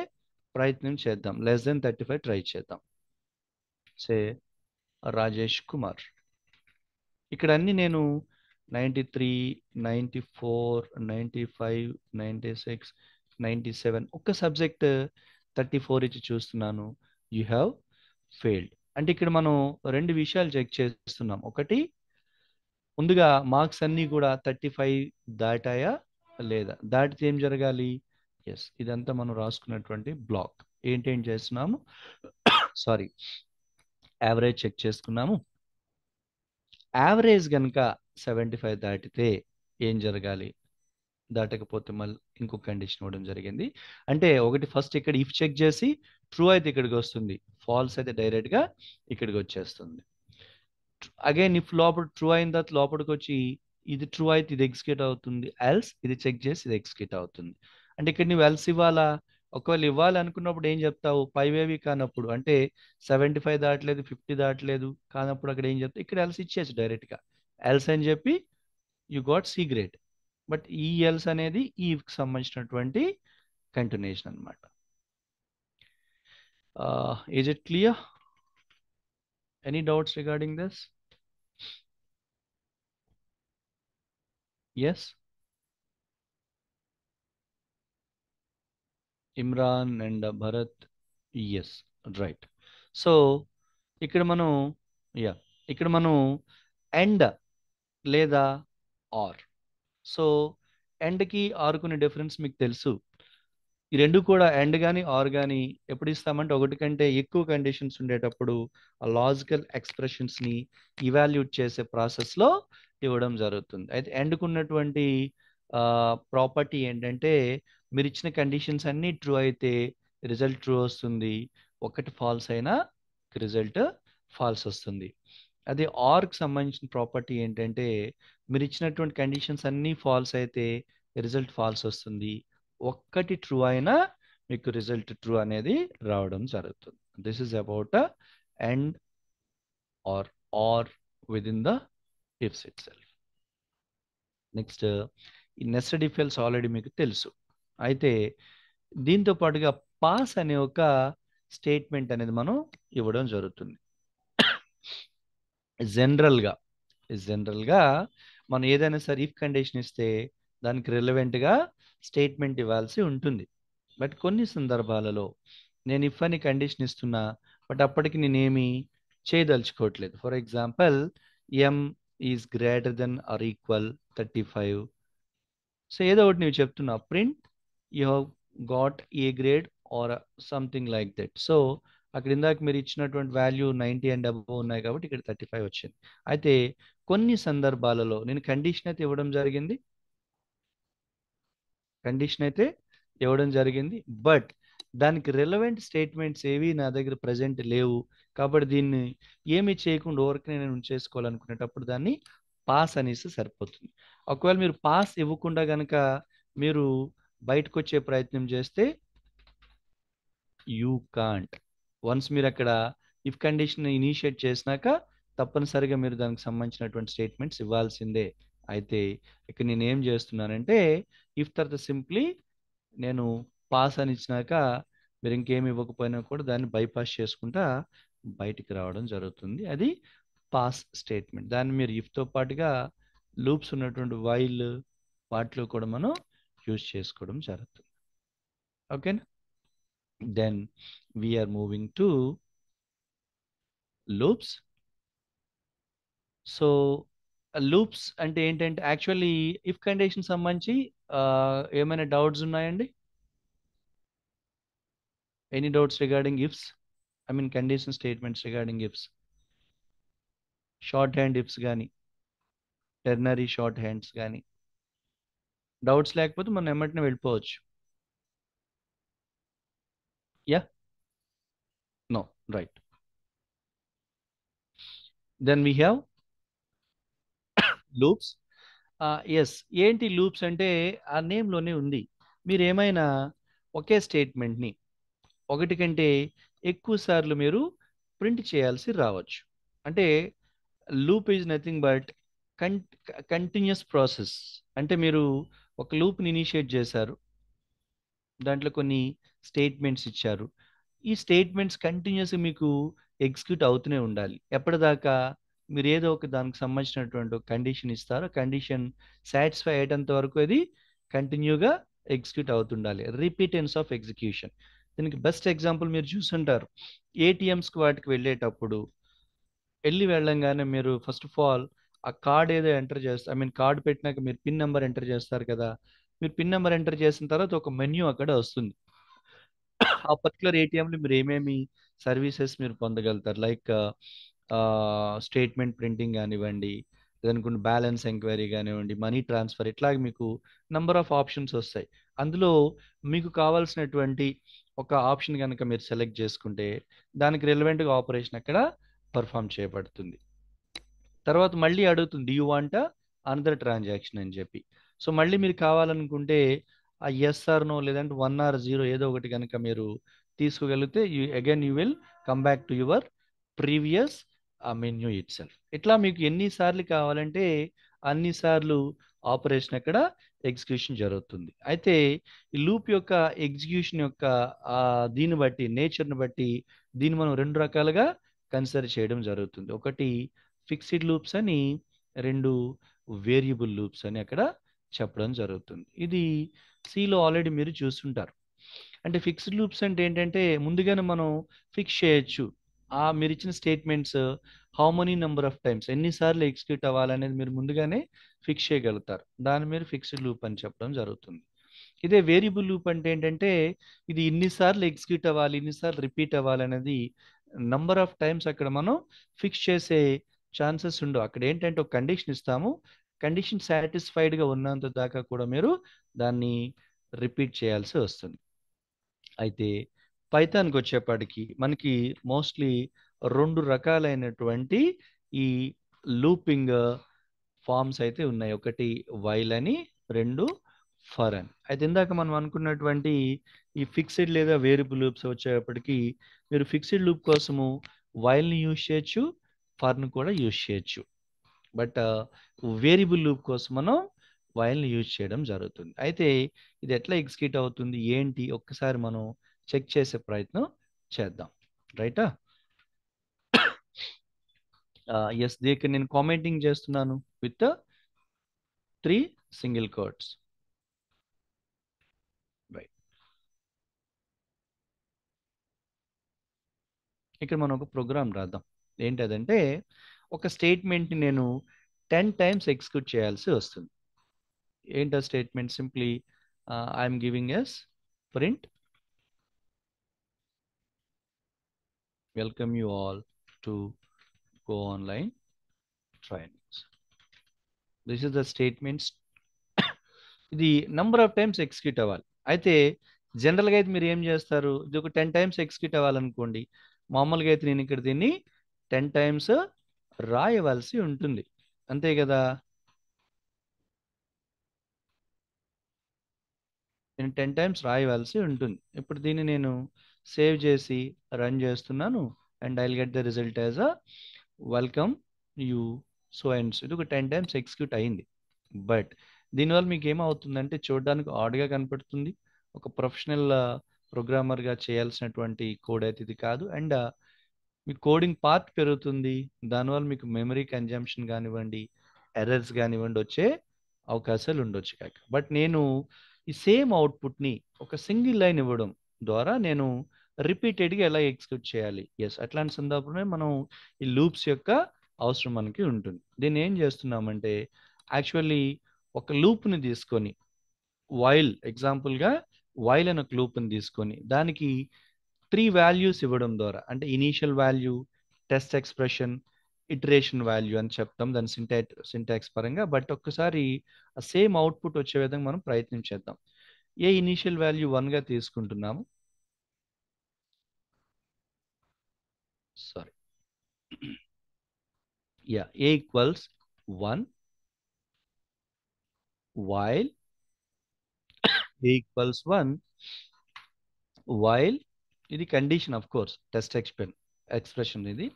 ప్రయత్నం చేద్దాం, లెస్ దెన్ 35 ట్రై చేద్దాం. సే రాజేష్ కుమార్. ఇక్కడ అన్ని నేను 93, 94, 95, 96, 97, ఒక్క సబ్జెక్ట్ 34 ఇచ్చి చూస్తున్నాను, యూ హ్యావ్ ఫెయిల్డ్. అంటే ఇక్కడ మనం రెండు విషయాలు చెక్ చేస్తున్నాం. ఒకటి, ముందుగా మార్క్స్ అన్నీ కూడా 35 దాటాయా లేదా, దాటితే ఏం జరగాలి. ఎస్, ఇదంతా మనం రాసుకున్నటువంటి బ్లాక్. ఏంటేం చేస్తున్నాము, సారీ, యావరేజ్ చెక్ చేసుకున్నాము. యావరేజ్ కనుక 75 దాటితే ఏం జరగాలి, దాటకపోతే మళ్ళీ ఇంకో కండిషన్ ఇవ్వడం జరిగింది. అంటే ఒకటి ఫస్ట్ ఇక్కడ ఇఫ్ చెక్ చేసి ట్రూ అయితే ఇక్కడికి వస్తుంది, ఫాల్స్ అయితే డైరెక్ట్గా ఇక్కడికి వచ్చేస్తుంది. అగైన్ ఇఫ్ లోపల ట్రూ అయిన తర్వాత లోపలికి వచ్చి ఇది ట్రూ అయితే ఇది ఎగ్జిక్యూట్ అవుతుంది, ఎల్స్ ఇది చెక్ చేసి ఇది ఎగ్జిక్యూట్ అవుతుంది. అంటే ఇక్కడ నువ్వు ఎల్స్ ఇవ్వాలా, ఒకవేళ ఇవ్వాలి అనుకున్నప్పుడు ఏం చెప్తావు, పైవేవి కానప్పుడు, అంటే 75 దాటలేదు 50 దాటలేదు కానప్పుడు అక్కడ ఏం చెప్తావు, ఇక్కడ ఎల్స్ ఇచ్చేసి డైరెక్ట్గా ఎల్స్ అని చెప్పి you got C grade. But ఈ ఎల్స్ అనేది ఈ కి సంబంధించినటువంటి కంటిన్యూషన్ అనమాట. Is it clear? Any doubts regarding this? Yes, Imran and Bharat, yes, right. So ఇక్కడ మనం, యా, ఇక్కడ మనం ఎండ్ లేదా ఆర్. సో ఎండ్కి ఆర్కునే డిఫరెన్స్ మీకు తెలుసు. ఈ రెండు కూడా ఎండ్ కానీ ఆర్ కానీ ఎప్పుడు ఇస్తామంటే ఒకటి కంటే ఎక్కువ కండిషన్స్ ఉండేటప్పుడు ఆ లాజికల్ ఎక్స్ప్రెషన్స్ని ఇవాల్యూట్ చేసే ప్రాసెస్లో ఇవ్వడం జరుగుతుంది. అయితే ఎండ్కు ఉన్నటువంటి ప్రాపర్టీ ఏంటంటే మీరు ఇచ్చిన కండిషన్స్ అన్నీ ట్రూ అయితే రిజల్ట్ ట్రూ వస్తుంది, ఒకటి ఫాల్స్ అయినా రిజల్ట్ ఫాల్స్ వస్తుంది. అదే ఆర్కి సంబంధించిన ప్రాపర్టీ ఏంటంటే మీరు ఇచ్చినటువంటి కండిషన్స్ అన్నీ ఫాల్స్ అయితే రిజల్ట్ ఫాల్స్ వస్తుంది. ఒక్కటి ట్రూ అయినా మీకు రిజల్ట్ ట్రూ అనేది రావడం జరుగుతుంది. This is about and or within the ifs itself. Next ఈ నెస్టెడ్ ఇఫ్ ఎల్స్ ఆల్రెడీ మీకు తెలుసు. అయితే దీంతో పాటుగా పాస్ అనే ఒక స్టేట్మెంట్ అనేది మనం ఇవ్వడం జరుగుతుంది. జనరల్గా జనరల్గా మనం ఏదైనా సరే ఇఫ్ కండిషన్ ఇస్తే దానికి రిలవెంట్గా స్టేట్మెంట్ ఇవ్వాల్సి ఉంటుంది. బట్ కొన్ని సందర్భాలలో నేను ఇఫ్ అని కండిషన్ ఇస్తున్నా, బట్ అప్పటికి నేనేమి చేయదలుచుకోవట్లేదు. For example, M is greater than or equal 35. So ఏదో ఒకటి నువ్వు చెప్తున్నా, print you have got A grade or something like that. So అక్కడ ఇందాక మీరు ఇచ్చినటువంటి వాల్యూ 90 అండ్ అబవ్ ఉన్నాయి కాబట్టి ఇక్కడ 35 వచ్చింది. అయితే కొన్ని సందర్భాలలో నేను కండిషన్ అయితే ఇవ్వడం జరిగింది, బట్ దానికి రిలవెంట్ స్టేట్మెంట్స్ ఏవి నా దగ్గర ప్రజెంట్ లేవు. కాబట్టి దీన్ని ఏమి చేయకుండా ఊరికే నేను ఉంచేసుకోవాలనుకునేటప్పుడు దాన్ని పాస్ అనేసి సరిపోతుంది. ఒకవేళ మీరు పాస్ ఇవ్వకుండా కనుక మీరు బయటకు వచ్చే ప్రయత్నం చేస్తే యూ కాంట్. వన్స్ మీరు అక్కడ ఇఫ్ కండిషన్ ఇనిషియేట్ చేసినాక తప్పనిసరిగా మీరు దానికి సంబంధించినటువంటి స్టేట్మెంట్స్ ఇవ్వాల్సిందే. అయితే ఇక్కడ నేను ఏం చేస్తున్నానంటే ఇఫ్ తర్వాత సింప్లీ నేను పాస్ అని ఇచ్చినాక మీరు ఇంకేమి ఇవ్వకపోయినా కూడా దాన్ని బైపాస్ చేసుకుంటా బయటికి రావడం జరుగుతుంది. అది పాస్ స్టేట్మెంట్. దాన్ని మీరు ఇఫ్తో పాటుగా లూప్స్ ఉన్నటువంటి వైల్ వాటిలో కూడా మనం యూజ్ చేసుకోవడం జరుగుతుంది. ఓకేనా? Then we're moving to loops. So loops అంటే ఏంటంటే యాక్చువల్లీ ఇఫ్ కండిషన్ సంబంధించి ఏమైనా డౌట్స్ ఉన్నాయండి? Any doubts regarding ifs? I mean condition statements regarding ifs, shorthand ifs కానీ టెర్నరీ షార్ట్ హ్యాండ్స్ కానీ. డౌట్స్ లేకపోతే మనం ఎమ్మటినే వెళ్ళిపోవచ్చు. Yeah, no, right. Then we have loops. Yes, ఏంటి లూప్స్ అంటే ఆ నేమ్లోనే ఉంది. మీరు ఏమైనా ఒకే స్టేట్మెంట్ని ఒకటి కంటే ఎక్కువ సార్లు మీరు ప్రింట్ చేయాల్సి రావచ్చు. అంటే loop is nothing but continuous process. అంటే మీరు ఒక లూప్ని ఇనిషియేట్ చేశారు, దాంట్లో కొన్ని స్టేట్మెంట్స్ ఇచ్చారు. ఈ స్టేట్మెంట్స్ కంటిన్యూస్గా మీకు ఎగ్జిక్యూట్ అవుతూనే ఉండాలి. ఎప్పటిదాకా మీరు ఏదో ఒక దానికి సంబంధించినటువంటి ఒక కండిషన్ ఇస్తారో కండిషన్ సాటిస్ఫై అయ్యేంత వరకు అది కంటిన్యూగా ఎగ్జిక్యూట్ అవుతుండాలి. Repetitions of execution. దీనికి బెస్ట్ ఎగ్జాంపుల్ మీరు చూసుంటారు. ఏటీఎంస్కి వాటికి వెళ్ళేటప్పుడు వెళ్ళంగానే మీరు ఫస్ట్ ఆఫ్ ఆల్ ఆ కార్డ్ ఏదో ఎంటర్ చేస్తారు, ఐ మీన్ కార్డ్ పెట్టినాక మీరు పిన్ నెంబర్ ఎంటర్ చేస్తారు కదా. మీరు పిన్ నెంబర్ ఎంటర్ చేసిన తర్వాత ఒక మెన్యూ అక్కడ వస్తుంది. ఆ పర్టికులర్ ఏటీఎంలో మీరు ఏమేమి సర్వీసెస్ మీరు పొందగలుగుతారు, లైక్ స్టేట్మెంట్ ప్రింటింగ్ కానివ్వండి, లేదనుకుంటే బ్యాలెన్స్ ఎంక్వైరీ కానివ్వండి, మనీ ట్రాన్స్ఫర్, ఇట్లాగ మీకు నంబర్ ఆఫ్ ఆప్షన్స్ వస్తాయి. అందులో మీకు కావాల్సినటువంటి ఒక ఆప్షన్ కనుక మీరు సెలెక్ట్ చేసుకుంటే దానికి రిలవెంట్గా ఆపరేషన్ అక్కడ పర్ఫామ్ చేయబడుతుంది. తర్వాత మళ్ళీ అడుగుతుంది యూ వాంట్ అనదర్ ట్రాన్సాక్షన్ అని చెప్పి. సో మళ్ళీ మీరు కావాలనుకుంటే ఆ ఎస్ ఆర్ నో లేదంటే 1 or 0 ఏదో ఒకటి కనుక మీరు తీసుకోగలిగితే you will come back to your previous menu itself. ఇట్లా మీకు ఎన్నిసార్లు కావాలంటే అన్నిసార్లు ఆపరేషన్ అక్కడ ఎగ్జిక్యూషన్ జరుగుతుంది. అయితే ఈ లూప్ యొక్క ఎగ్జిక్యూషన్ యొక్క దీన్ని బట్టి, నేచర్ని బట్టి దీన్ని మనం రెండు రకాలుగా కన్సిడర్ చేయడం జరుగుతుంది. ఒకటి ఫిక్స్డ్ లూప్స్ అని, రెండు వేరియబుల్ లూప్స్ అని అక్కడ చెప్పడం జరుగుతుంది. ఇది సిలో ఆల్రెడీ మీరు చూస్తుంటారు. అంటే ఫిక్స్డ్ లూప్స్ అంటే ఏంటంటే ముందుగానే మనం ఫిక్స్ చేయొచ్చు మీరు ఇచ్చిన statements how many number of times, ఎన్నిసార్లు ఎగ్జిక్యూట్ అవ్వాలనేది మీరు ముందుగానే ఫిక్స్ చేయగలుగుతారు. దాని మీరు ఫిక్స్డ్ లూప్ అని చెప్పడం జరుగుతుంది. ఇదే వేరియబుల్ లూప్ అంటే ఏంటంటే ఇది ఇన్నిసార్లు ఎగ్జిక్యూట్ అవ్వాలి, ఇన్నిసార్లు రిపీట్ అవ్వాలి అనేది నంబర్ ఆఫ్ టైమ్స్ అక్కడ మనం ఫిక్స్ చేసే ఛాన్సెస్ ఉండవు. అక్కడ ఏంటంటే ఒక కండిషన్ ఇస్తాము, కండిషన్ సాటిస్ఫైడ్గా ఉన్నంత దాకా కూడా మీరు దాన్ని రిపీట్ చేయాల్సి వస్తుంది. అయితే పైథాన్కి వచ్చేప్పటికి మనకి మోస్ట్లీ రెండు రకాలైనటువంటి ఈ లూపింగ్ ఫార్మ్స్ అయితే ఉన్నాయి. ఒకటి వైల్ అని, రెండు ఫర్ అని. అయితే ఇందాక మనం అనుకున్నటువంటి ఈ ఫిక్స్డ్ లేదా వేరియబుల్ లూప్స్ వచ్చేటప్పటికి మీరు ఫిక్స్డ్ లూప్ కోసము వైల్ని యూజ్ చేయొచ్చు, ఫర్ను కూడా యూజ్ చేయొచ్చు. బట్ వేరియబుల్ లూప్ కోసం మనం వైల్ని యూజ్ చేయడం జరుగుతుంది. అయితే ఇది ఎట్లా ఎగ్జిక్యూట్ అవుతుంది ఏంటి ఒక్కసారి మనం చెక్ చేసే ప్రయత్నం చేద్దాం. రైటా? ఎస్, దీనికి నేను కామెంటింగ్ చేస్తున్నాను విత్ 3 సింగిల్ కోట్స్. రైట్. ఇక్కడ మనం ఒక ప్రోగ్రామ్ రాద్దాం. ఏంటదంటే ఒక స్టేట్మెంట్ని నేను 10 టైమ్స్ ఎగ్జిక్యూట్ చేయాల్సి వస్తుంది. ఏంటి ఆ statement? Simply I'm giving as print welcome you all to go online trainings. This is the statements. ఇది నంబర్ ఆఫ్ టైమ్స్ ఎగ్జిక్యూట్ అవ్వాలి. అయితే జనరల్గా అయితే మీరు ఏం చేస్తారు, ఇది ఒక 10 టైమ్స్ ఎగ్జిక్యూట్ అవ్వాలనుకోండి, మామూలుగా అయితే నేను ఇక్కడ దీన్ని 10 టైమ్స్ రాయవలసి ఉంటుంది, అంతే కదా? నేను 10 టైమ్స్ రాయవలసి ఉంటుంది. ఇప్పుడు దీన్ని నేను సేవ్ చేసి రన్ చేస్తున్నాను and I will get the result as a welcome you so and so. ఇది ఒక 10 టైమ్స్ ఎగ్జిక్యూట్ అయింది. బట్ దీనివల్ల మీకు ఏమవుతుందంటే చూడడానికి ఆడ్గా కనపడుతుంది. ఒక ప్రొఫెషనల్ ప్రోగ్రామర్గా చేయాల్సినటువంటి కోడ్ అయితే ఇది కాదు. అండ్ మీ కోడింగ్ పాత్ పెరుగుతుంది. దానివల్ల మీకు మెమరీ కన్జంప్షన్ కానివ్వండి, ఎర్రర్స్ కానివ్వండి వచ్చే అవకాశాలు ఉండొచ్చు కాక. బట్ నేను ఈ సేమ్ అవుట్పుట్ని ఒక సింగిల్ లైన్ ఇవ్వడం ద్వారా నేను రిపీటెడ్గా ఎలా ఎగ్జిక్యూట్ చేయాలి, ఎస్ అట్లాంటి సందర్భంలో మనం ఈ లూప్స్ యొక్క అవసరం మనకి ఉంటుంది. దీన్ని ఏం చేస్తున్నామంటే యాక్చువల్లీ ఒక లూప్ని తీసుకొని వైల్ ఎగ్జాంపుల్గా వైల్ అనే ఒక లూప్ని తీసుకొని దానికి 3 వాల్యూస్ ఇవ్వడం ద్వారా, అంటే initial value, test expression, iteration value అని చెప్తాం దాని సింటాక్స్ పరంగా. బట్ ఒక్కసారి ఆ సేమ్ అవుట్పుట్ వచ్చే విధంగా మనం ప్రయత్నం చేద్దాం. ఏ ఇనీషియల్ వాల్యూ 1గా తీసుకుంటున్నాము, sorry, yeah, A equals 1 while A equals 1 while, ఇది condition of course, test expression ఇది.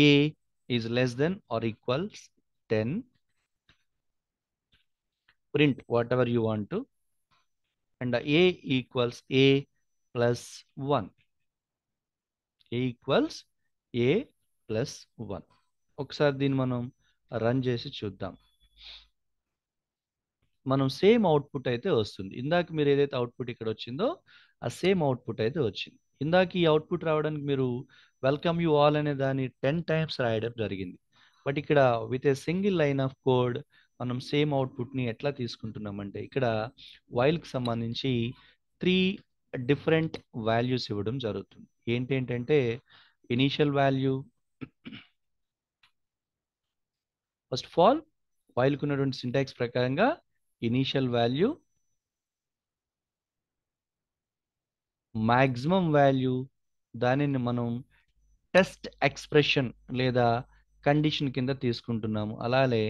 A is less than or equals 10, print whatever you want to, and a equals a plus 1. a equals a plus 1. ఒకసారి దీన్ని మనం run చేసి చూద్దాం. మనం same output అయితే వస్తుంది. ఇందాక మీరు ఏదైతే అవుట్పుట్ ఇక్కడ వచ్చిందో ఆ సేమ్ అవుట్పుట్ అయితే వచ్చింది. ఇందాక ఈ అవుట్పుట్ రావడానికి మీరు వెల్కమ్ యూ ఆల్ అనే దాన్ని 10 టైమ్స్ రాయడం జరిగింది. బట్ ఇక్కడ with a single line of code మనం సేమ్ అవుట్పుట్ని ఎట్లా తీసుకుంటున్నామంటే ఇక్కడ వైల్కి సంబంధించి 3 డిఫరెంట్ వాల్యూస్ ఇవ్వడం జరుగుతుంది. ఏంటంటే initial value, first of all వైల్కి ఉన్నటువంటి సింటాక్స్ ప్రకారంగా ఇనీషియల్ వాల్యూ, మాక్సిమం వాల్యూ, దానిని మనం టెస్ట్ ఎక్స్ప్రెషన్ లేదా కండిషన్ కింద తీసుకుంటున్నాము. అలాగే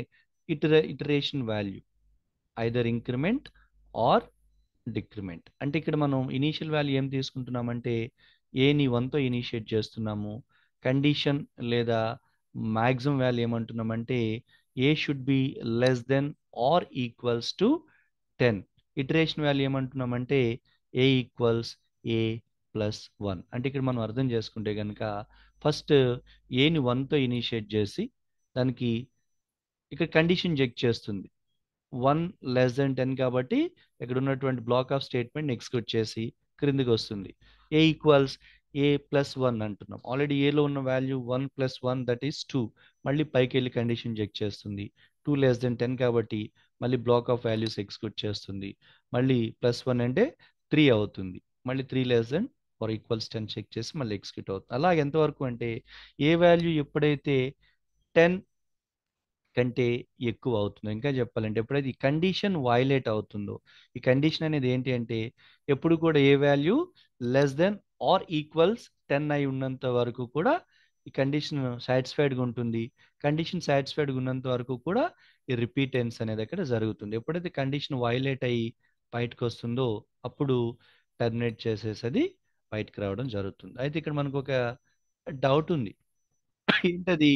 iteration value, either increment or decrement. అంటే ఇక్కడ మనం ఇనీషియల్ వాల్యూ ఏం తీసుకుంటున్నామంటే ఏని 1తో ఇనిషియేట్ చేస్తున్నాము. కండిషన్ లేదా మాక్సిమం వాల్యూ ఏమంటున్నామంటే A should be less than or equals to 10. Iteration value ఏమంటున్నామంటే ఏ ఈక్వల్స్ ఏ ప్లస్ 1. అంటే ఇక్కడ మనం అర్థం చేసుకుంటే కనుక ఫస్ట్ ఏని 1తో ఇనిషియేట్ చేసి దానికి ఇక్కడ కండిషన్ చెక్ చేస్తుంది. 1 లెస్ దెన్ 10 కాబట్టి ఇక్కడ ఉన్నటువంటి బ్లాక్ ఆఫ్ స్టేట్మెంట్ ఎగ్జిక్యూట్ చేసి క్రిందికి వస్తుంది. ఏ ఈక్వల్స్ ఏ ప్లస్ 1 అంటున్నాం. ఆల్రెడీ ఏలో ఉన్న వాల్యూ 1 ప్లస్ 1 దట్ ఈస్ 2. మళ్ళీ పైకి వెళ్ళి కండిషన్ చెక్ చేస్తుంది. 2 లెస్ దెన్ 10 కాబట్టి మళ్ళీ బ్లాక్ ఆఫ్ వాల్యూస్ ఎగ్జిక్యూట్ చేస్తుంది. మళ్ళీ ప్లస్ 1 అంటే 3 అవుతుంది. మళ్ళీ 3 less than or equals 10 check చేసి మళ్ళీ ఎగ్జిక్యూట్ అవుతుంది. అలా ఎంతవరకు అంటే ఏ వాల్యూ ఎప్పుడైతే 10 కంటే ఎక్కువ అవుతుందో, ఇంకా చెప్పాలంటే ఎప్పుడైతే ఈ కండిషన్ వైలేట్ అవుతుందో, ఈ కండిషన్ అనేది ఏంటి అంటే ఎప్పుడు కూడా A value less than or equals 10 అయి ఉన్నంత వరకు కూడా ఈ కండిషన్ సాటిస్ఫైడ్గా ఉంటుంది. కండిషన్ సాటిస్ఫైడ్గా ఉన్నంత వరకు కూడా ఈ రిపీటెన్స్ అనేది అక్కడ జరుగుతుంది. ఎప్పుడైతే కండిషన్ వైలేట్ అయ్యి బయటకు వస్తుందో అప్పుడు టర్మినేట్ చేసేసి బయటకు రావడం జరుగుతుంది. అయితే ఇక్కడ మనకు ఒక డౌట్ ఉంది. ఏంటది?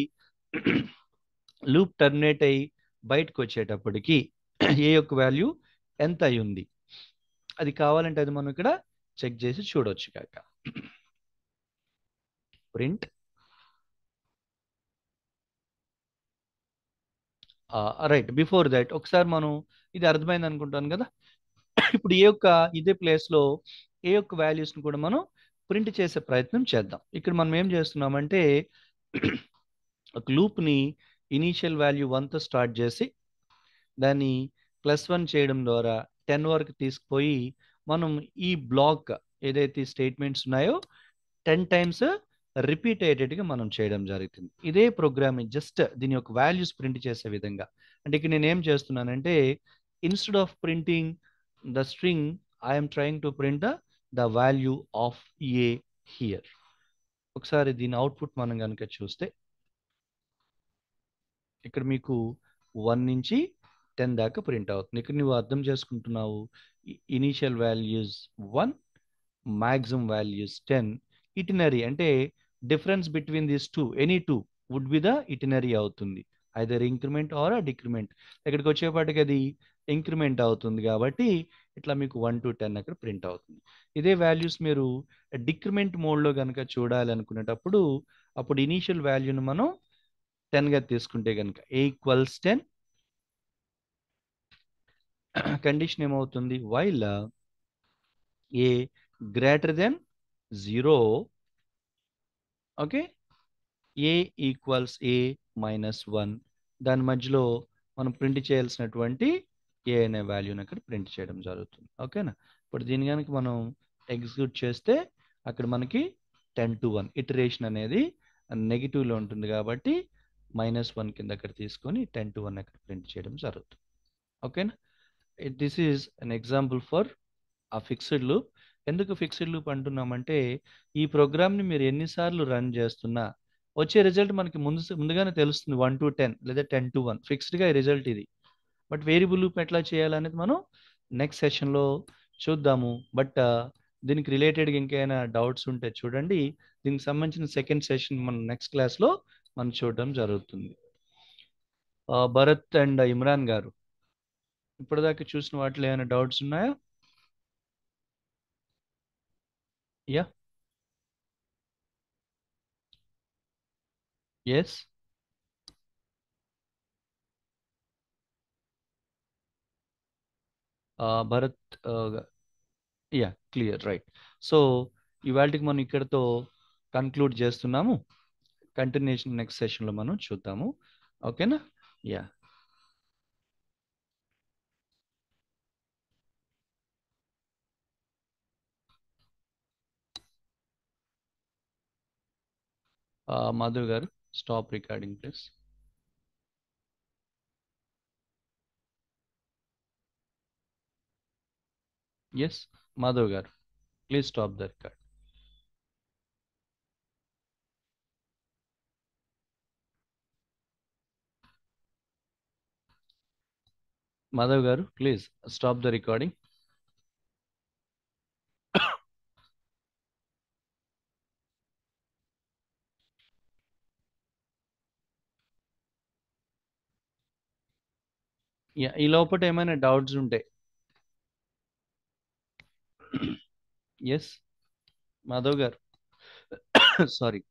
లూప్ టర్మినేట్ అయ్యి బయటకు వచ్చేటప్పటికి ఏ యొక్క వాల్యూ ఎంత అయి ఉంది, అది కావాలంటే అది మనం ఇక్కడ చెక్ చేసి చూడొచ్చు కాక. ప్రింట్ రైట్, బిఫోర్ దట్ ఒకసారి మనం ఇది అర్థమైంది అనుకుంటాను కదా. ఇప్పుడు ఏ యొక్క ఇదే ప్లేస్లో ఏ యొక్క వాల్యూస్ని కూడా మనం ప్రింట్ చేసే ప్రయత్నం చేద్దాం. ఇక్కడ మనం ఏం చేస్తున్నామంటే ఒక లూప్ని ఇనీషియల్ వాల్యూ 1తో స్టార్ట్ చేసి దాన్ని +1 చేయడం ద్వారా 10 వరకు తీసుకుపోయి మనం ఈ బ్లాక్ ఏదైతే స్టేట్మెంట్స్ ఉన్నాయో 10 టైమ్స్ రిపీట్ అయ్యేటట్టుగా మనం చేయడం జరుగుతుంది. ఇదే ప్రోగ్రామ్ జస్ట్ దీని యొక్క వాల్యూస్ ప్రింట్ చేసే విధంగా. అంటే ఇక్కడ నేను ఏం చేస్తున్నానంటే instead of printing the string I'm trying to print the value of A here. ఒకసారి దీని అవుట్పుట్ మనం కనుక చూస్తే ఇక్కడ మీకు 1 నుంచి 10 దాకా ప్రింట్ అవుతుంది. ఇక్కడ నువ్వు అర్థం చేసుకుంటున్నావు initial values 1, maximum values 10. Itinerary అంటే difference between this two, any two would be the itinerary అవుతుంది. Either increment or decrement. ఇక్కడికి వచ్చేపాటికి అది ఇంక్రిమెంట్ అవుతుంది కాబట్టి ఇట్లా మీకు 1 to 10 అక్కడ ప్రింట్ అవుతుంది. ఇదే వాల్యూస్ మీరు డిక్రిమెంట్ మోడ్లో కనుక చూడాలనుకునేటప్పుడు అప్పుడు ఇనీషియల్ వాల్యూని మనం 10గా తీసుకుంటే కనుక a = 10, కండిషన్ ఏమవుతుంది? While a greater than 0, okay, a = a - 1, దాని మధ్యలో మనం ప్రింట్ చేయాల్సినటువంటి ఏ అనే వాల్యూని అక్కడ ప్రింట్ చేయడం జరుగుతుంది. ఓకేనా? ఇప్పుడు దీని కనుక మనం ఎగ్జిక్యూట్ చేస్తే అక్కడ మనకి 10 to 1 ఇటరేషన్ అనేది నెగిటివ్లో ఉంటుంది కాబట్టి -1 కింద అక్కడ తీసుకొని 10 to 1 అక్కడ ప్రింట్ చేయడం జరుగుతుంది. ఓకేనా? This is an example for ఆ ఫిక్స్డ్ లూప్. ఎందుకు ఫిక్స్డ్ లూప్ అంటున్నామంటే ఈ ప్రోగ్రామ్ని మీరు ఎన్నిసార్లు రన్ చేస్తున్నా వచ్చే రిజల్ట్ మనకి ముందుగానే తెలుస్తుంది. 1 to 10 లేదా 10 to 1 ఫిక్స్డ్గా రిజల్ట్ ఇది. బట్ వేరియబుల్ లూప్ ఎట్లా చేయాలనేది మనం నెక్స్ట్ సెషన్లో చూద్దాము. బట్ దీనికి రిలేటెడ్గా ఇంకేమైనా డౌట్స్ ఉంటే చూడండి. దీనికి సంబంధించిన సెకండ్ సెషన్ మనం నెక్స్ట్ క్లాస్లో మనం చూడడం జరుగుతుంది. భరత్ అండ్ ఇమ్రాన్ గారు, ఇప్పటిదాకా చూసిన వాటిలో ఏమైనా డౌట్స్ ఉన్నాయా? Yeah, yes. Bharat, yeah, clear, right. So ఇవాళకి మనం ఇక్కడతో కన్క్లూడ్ చేస్తున్నాము. కంటిన్యూషన్ నెక్స్ట్ సెషన్లో మనం చూద్దాము. ఓకేనా? Yeah, Madhav garu, stop recording please. Yes, Madhav garu, please stop the record. Madhav garu, please stop the recording. Yeah, ఈ లోపల ఏమైనా డౌట్స్ ఉంటే. ఎస్, మాధవ్ గారు, సారీ.